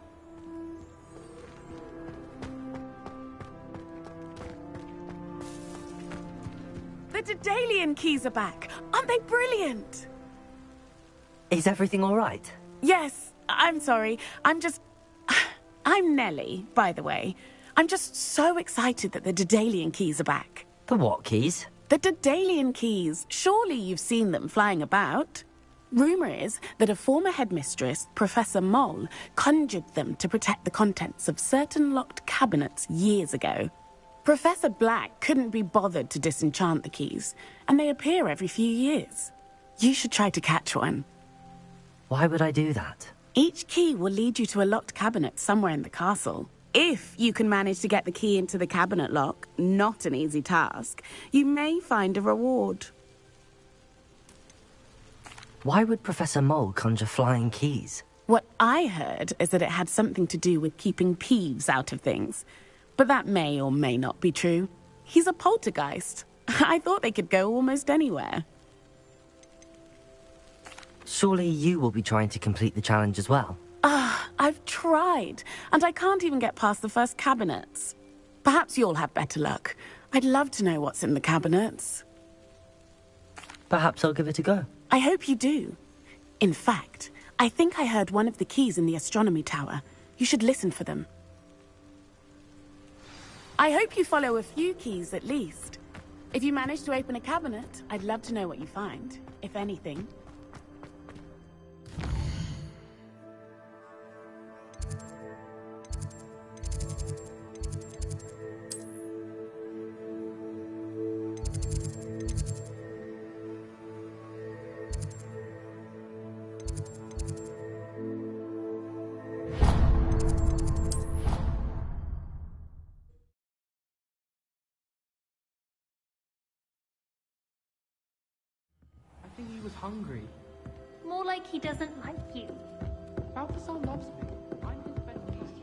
S16: The Daedalian keys are back. Aren't they brilliant?
S2: Is everything all right?
S16: Yes, I'm sorry. I'm Nellie, by the way. I'm just so excited that the Daedalian keys are back.
S2: The what keys?
S16: The Daedalian keys. Surely you've seen them flying about. Rumour is that a former headmistress, Professor Moll, conjured them to protect the contents of certain locked cabinets years ago. Professor Black couldn't be bothered to disenchant the keys, and they appear every few years. You should try to catch one.
S2: Why would I do that?
S16: Each key will lead you to a locked cabinet somewhere in the castle. If you can manage to get the key into the cabinet lock, not an easy task, you may find a reward.
S2: Why would Professor Moll conjure flying keys?
S16: What I heard is that it had something to do with keeping Peeves out of things. But that may or may not be true. He's a poltergeist. I thought they could go almost anywhere.
S2: Surely you will be trying to complete the challenge as well.
S16: I've tried, and I can't even get past the first cabinets. Perhaps you'll have better luck. I'd love to know what's in the cabinets.
S2: Perhaps I'll give it a go.
S16: I hope you do. In fact, I think I heard one of the keys in the astronomy tower. You should listen for them. I hope you follow a few keys at least. If you manage to open a cabinet, I'd love to know what you find, if anything.
S1: I think he was hungry.
S5: More like he doesn't like you.
S1: Balthasar loves me. I'm his best niece.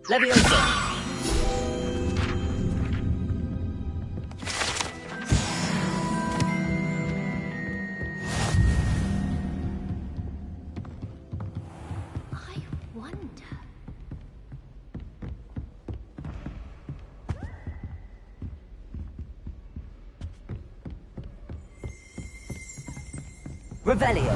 S2: Leviosa! Revelio.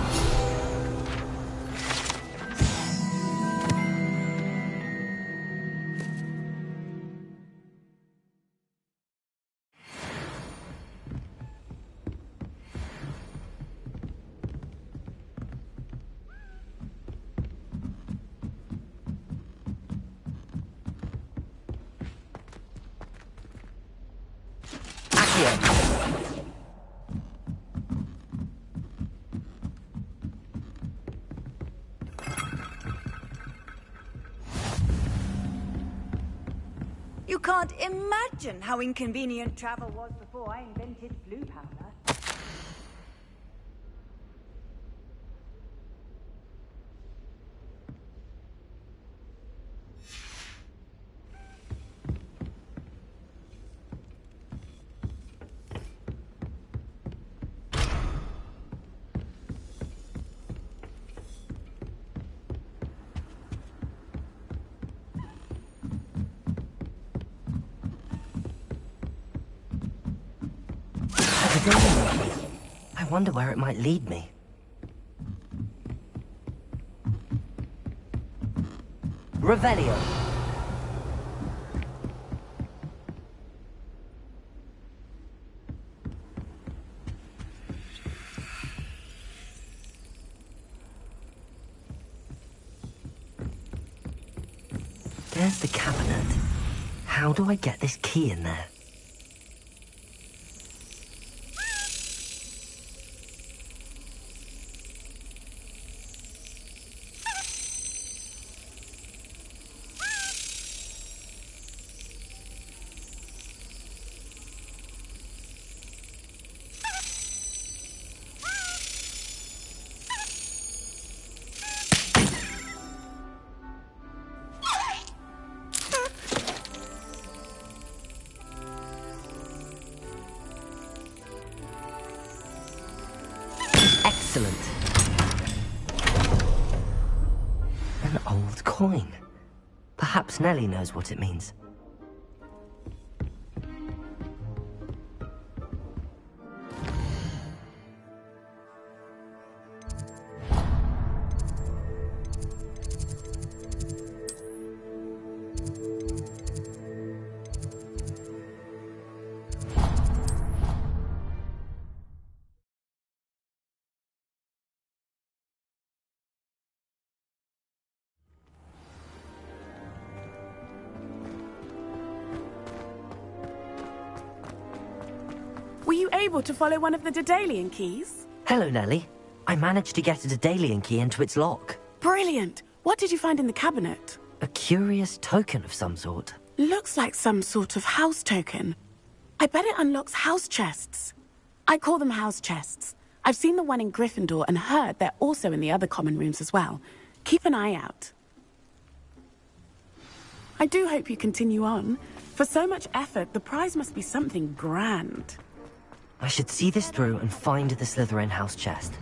S6: You can't imagine how inconvenient travel was before I invented blue powder.
S2: I wonder where it might lead me. Revelio. There's the cabinet. How do I get this key in there? Excellent. An old coin. Perhaps Nellie knows what it means.
S16: Were you able to follow one of the Daedalian keys?
S2: Hello, Nellie. I managed to get a Daedalian key into its lock.
S16: Brilliant! What did you find in the cabinet?
S2: A curious token of some sort.
S16: Looks like some sort of house token. I bet it unlocks house chests. I call them house chests. I've seen the one in Gryffindor and heard they're also in the other common rooms as well. Keep an eye out. I do hope you continue on. For so much effort, the prize must be something grand.
S2: I should see this through and find the Slytherin house chest.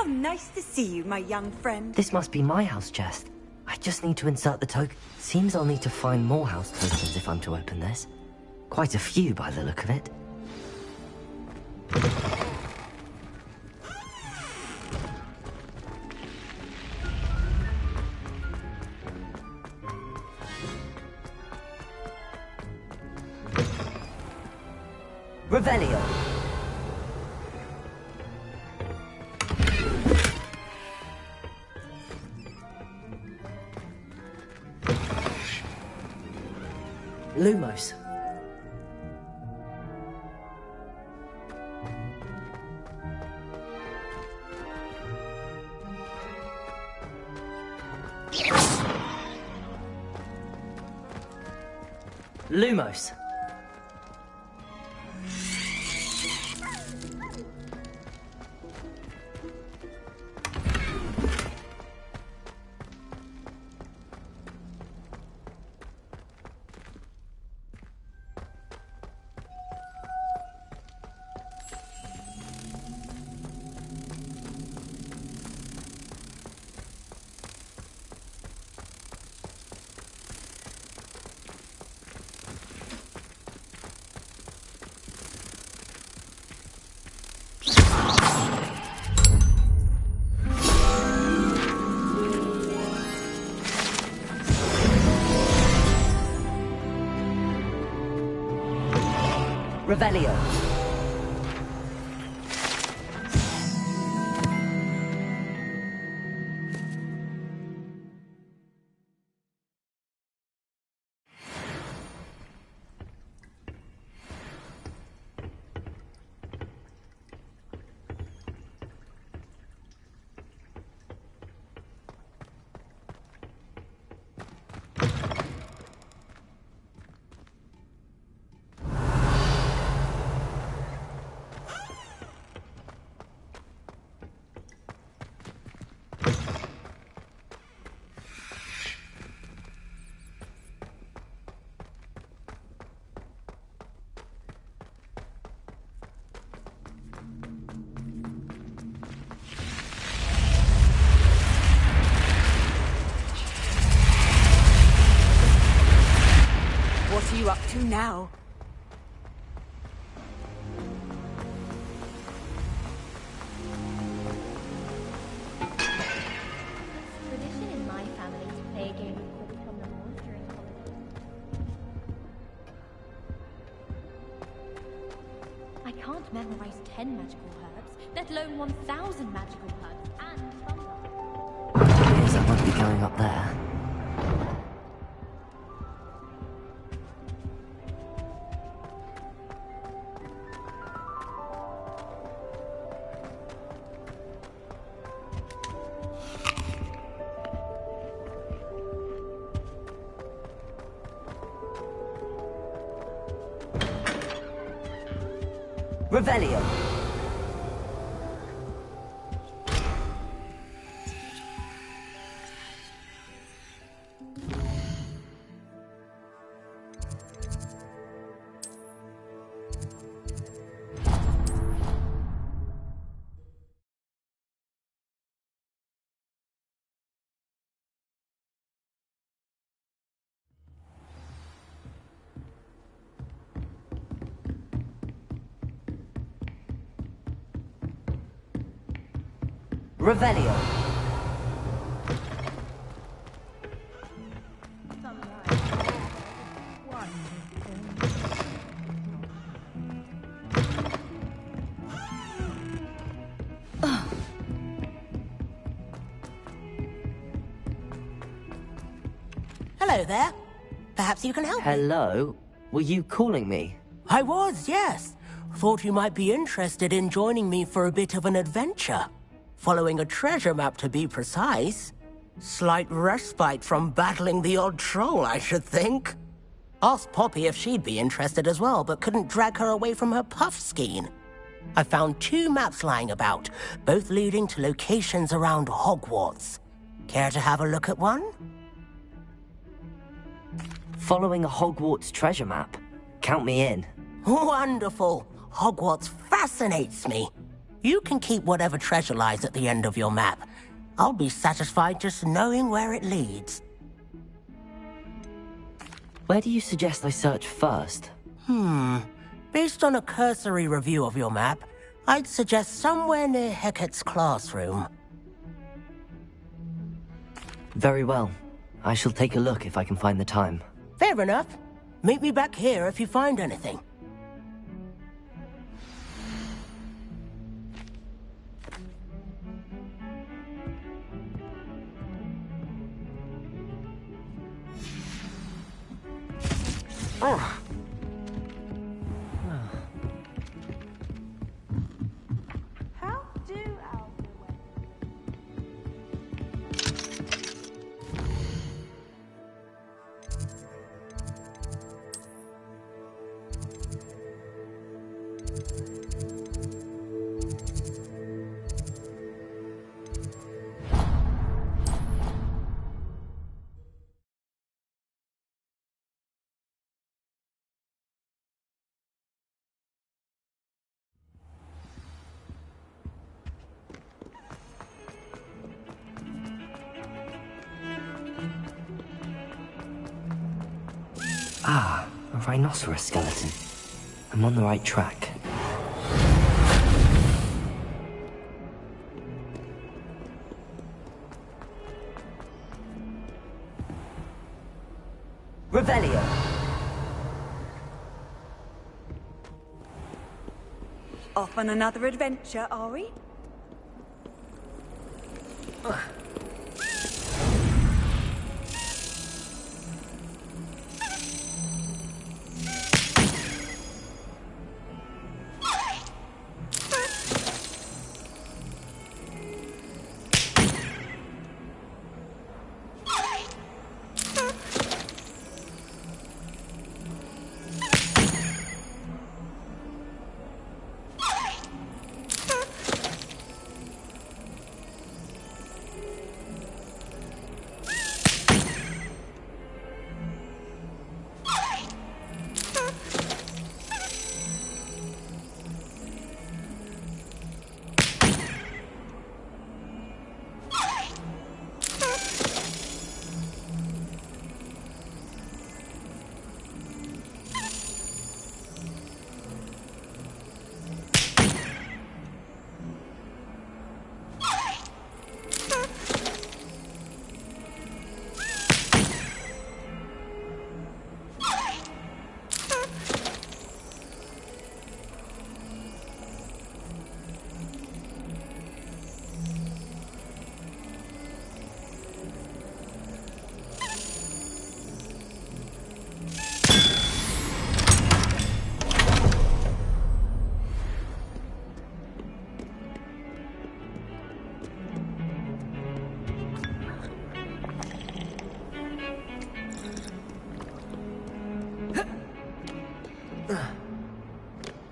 S6: Nice to see you, my young friend.
S2: This must be my house chest. I just need to insert the token. Seems I'll need to find more house tokens if I'm to open this. Quite a few by the look of it. Revelio. Lumos. Lumos. Revelio.
S16: What are you up to now?
S5: Tradition in my family to play a game of cribbage on the moors during holidays. I can't memorize 10 magical herbs, let alone 1,000 magical herbs and fungi.
S2: Guess I won't be going up there. Revelio. Revelio.
S17: Hello there. Perhaps you can help me.
S2: Hello? Were you calling me?
S17: I was, yes. Thought you might be interested in joining me for a bit of an adventure. Following a treasure map, to be precise. Slight respite from battling the odd troll, I should think. Asked Poppy if she'd be interested as well, but couldn't drag her away from her puff skein. I found 2 maps lying about, both leading to locations around Hogwarts. Care to have a look at one?
S2: Following a Hogwarts treasure map? Count me in.
S17: Wonderful. Hogwarts fascinates me. You can keep whatever treasure lies at the end of your map. I'll be satisfied just knowing where it leads.
S2: Where do you suggest I search first?
S17: Based on a cursory review of your map, I'd suggest somewhere near Hecat's classroom.
S2: Very well. I shall take a look if I can find the time.
S17: Fair enough. Meet me back here if you find anything.
S4: How do elves
S2: Ah, a rhinoceros skeleton. I'm on the right track. Revelio!
S6: Off on another adventure, are we?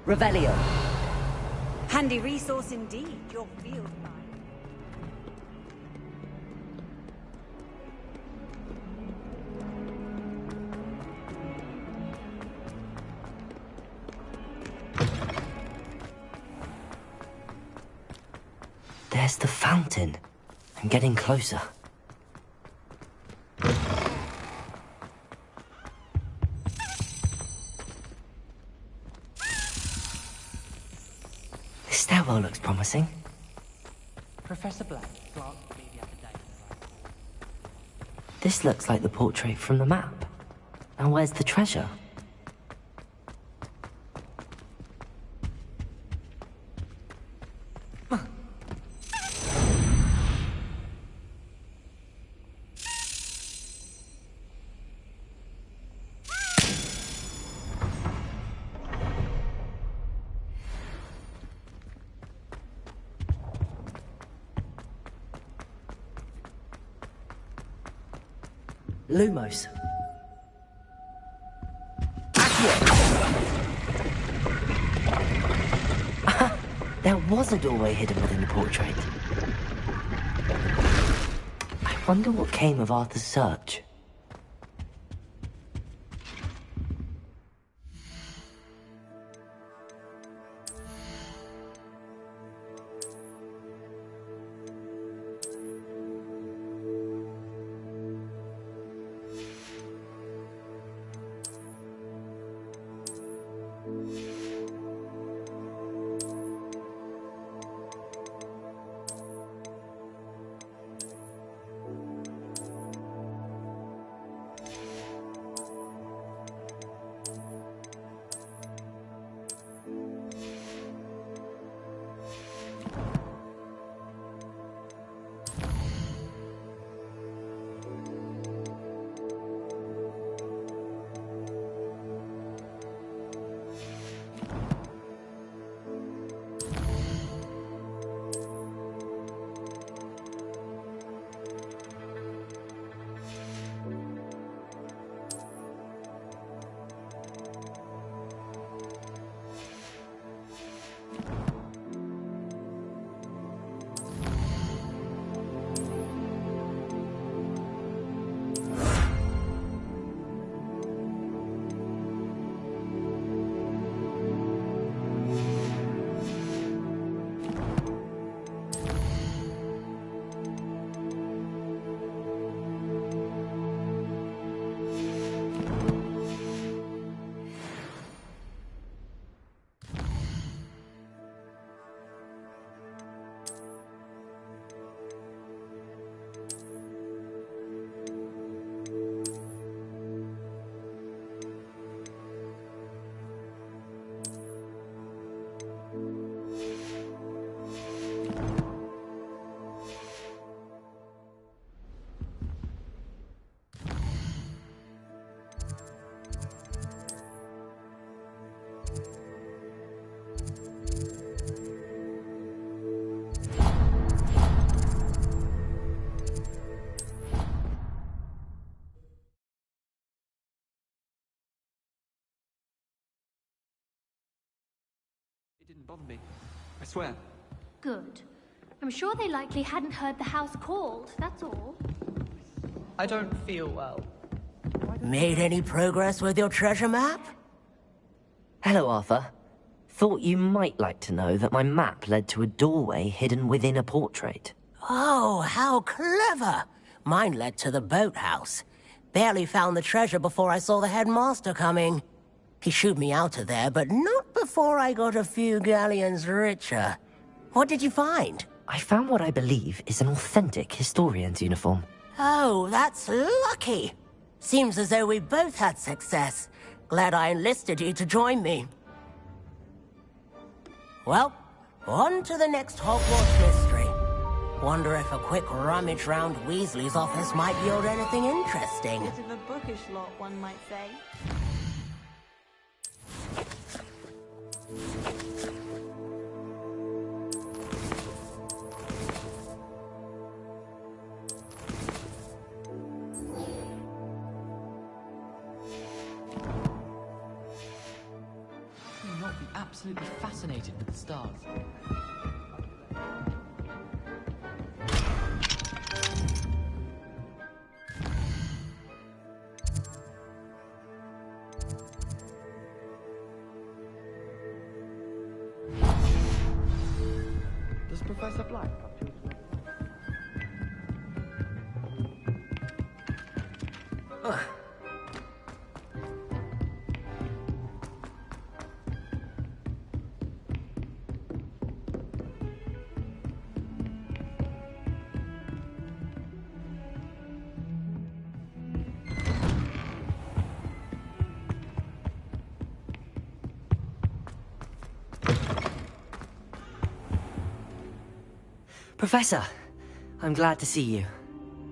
S2: Revelio.
S6: Handy resource indeed, your field guide.
S2: There's the fountain. I'm getting closer. This stairwell looks promising.
S1: Professor Black glanced at me the other day.
S2: This looks like the portrait from the map. Now where's the treasure? Lumos. There was a doorway hidden within the portrait. I wonder what came of Arthur's search.
S1: Didn't bother me. I swear.
S5: Good. I'm sure they likely hadn't heard the house called, that's all.
S1: I don't feel well.
S17: Made any progress with your treasure map?
S2: Hello, Arthur. Thought you might like to know that my map led to a doorway hidden within a portrait.
S17: Oh, how clever! Mine led to the boathouse. Barely found the treasure before I saw the headmaster coming. He shooed me out of there, but not before I got a few galleons richer. What did you find?
S2: I found what I believe is an authentic historian's uniform.
S17: Oh, that's lucky. Seems as though we both had success. Glad I enlisted you to join me. Well, on to the next Hogwarts mystery. Wonder if a quick rummage round Weasley's office might yield anything interesting.
S4: Bit of a bookish lot, one might say.
S1: You'll not be absolutely fascinated with the stars. Does Professor Black come to you as well?
S2: Professor, I'm glad to see you.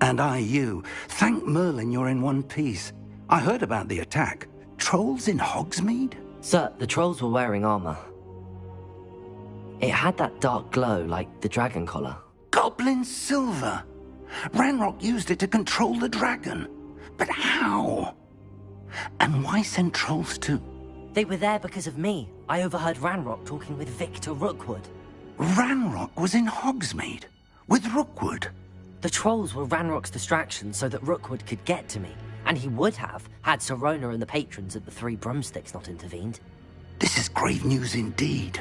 S15: And I you. Thank Merlin you're in one piece. I heard about the attack. Trolls in Hogsmeade?
S2: Sir, the trolls were wearing armor. It had that dark glow like the dragon collar.
S15: Goblin silver! Ranrock used it to control the dragon. But how? And why send trolls too?
S2: They were there because of me. I overheard Ranrock talking with Victor Rookwood.
S15: Ranrock was in Hogsmeade? With Rookwood?
S2: The trolls were Ranrock's distraction so that Rookwood could get to me. And he would have, had Sirona and the patrons at the Three Broomsticks not intervened.
S15: This is grave news indeed.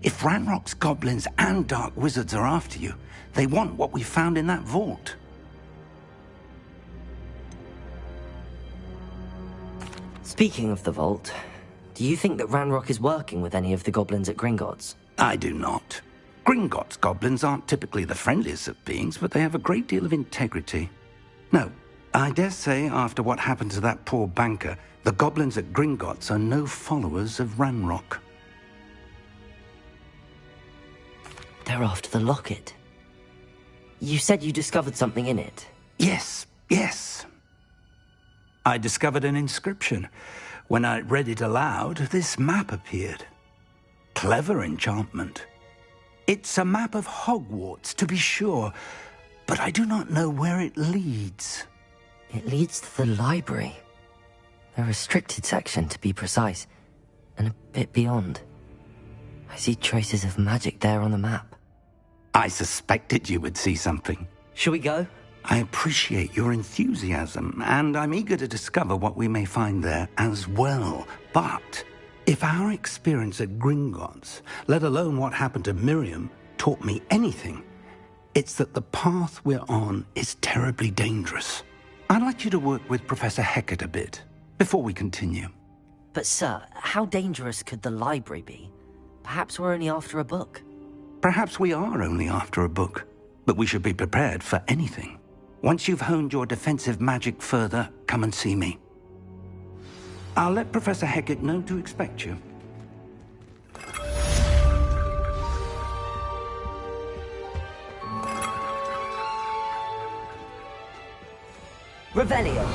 S15: If Ranrock's goblins and dark wizards are after you, they want what we found in that vault.
S2: Speaking of the vault, do you think that Ranrock is working with any of the goblins at Gringotts?
S15: I do not. Gringotts goblins aren't typically the friendliest of beings, but they have a great deal of integrity. No, I dare say after what happened to that poor banker, the goblins at Gringotts are no followers of Ranrock.
S2: They're after the locket. You said you discovered something in it.
S15: Yes. I discovered an inscription. When I read it aloud, this map appeared. Clever enchantment. It's a map of Hogwarts, to be sure, but I do not know where it leads.
S2: It leads to the library. The restricted section, to be precise, and a bit beyond. I see traces of magic there on the map.
S15: I suspected you would see something.
S2: Shall we go?
S15: I appreciate your enthusiasm, and I'm eager to discover what we may find there as well. But if our experience at Gringotts, let alone what happened to Miriam, taught me anything, it's that the path we're on is terribly dangerous. I'd like you to work with Professor Hecat a bit before we continue.
S2: But sir, how dangerous could the library be? Perhaps we're only after a book.
S15: Perhaps we are only after a book, but we should be prepared for anything. Once you've honed your defensive magic further, come and see me. I'll let Professor Hecat know to expect you.
S2: Revelio.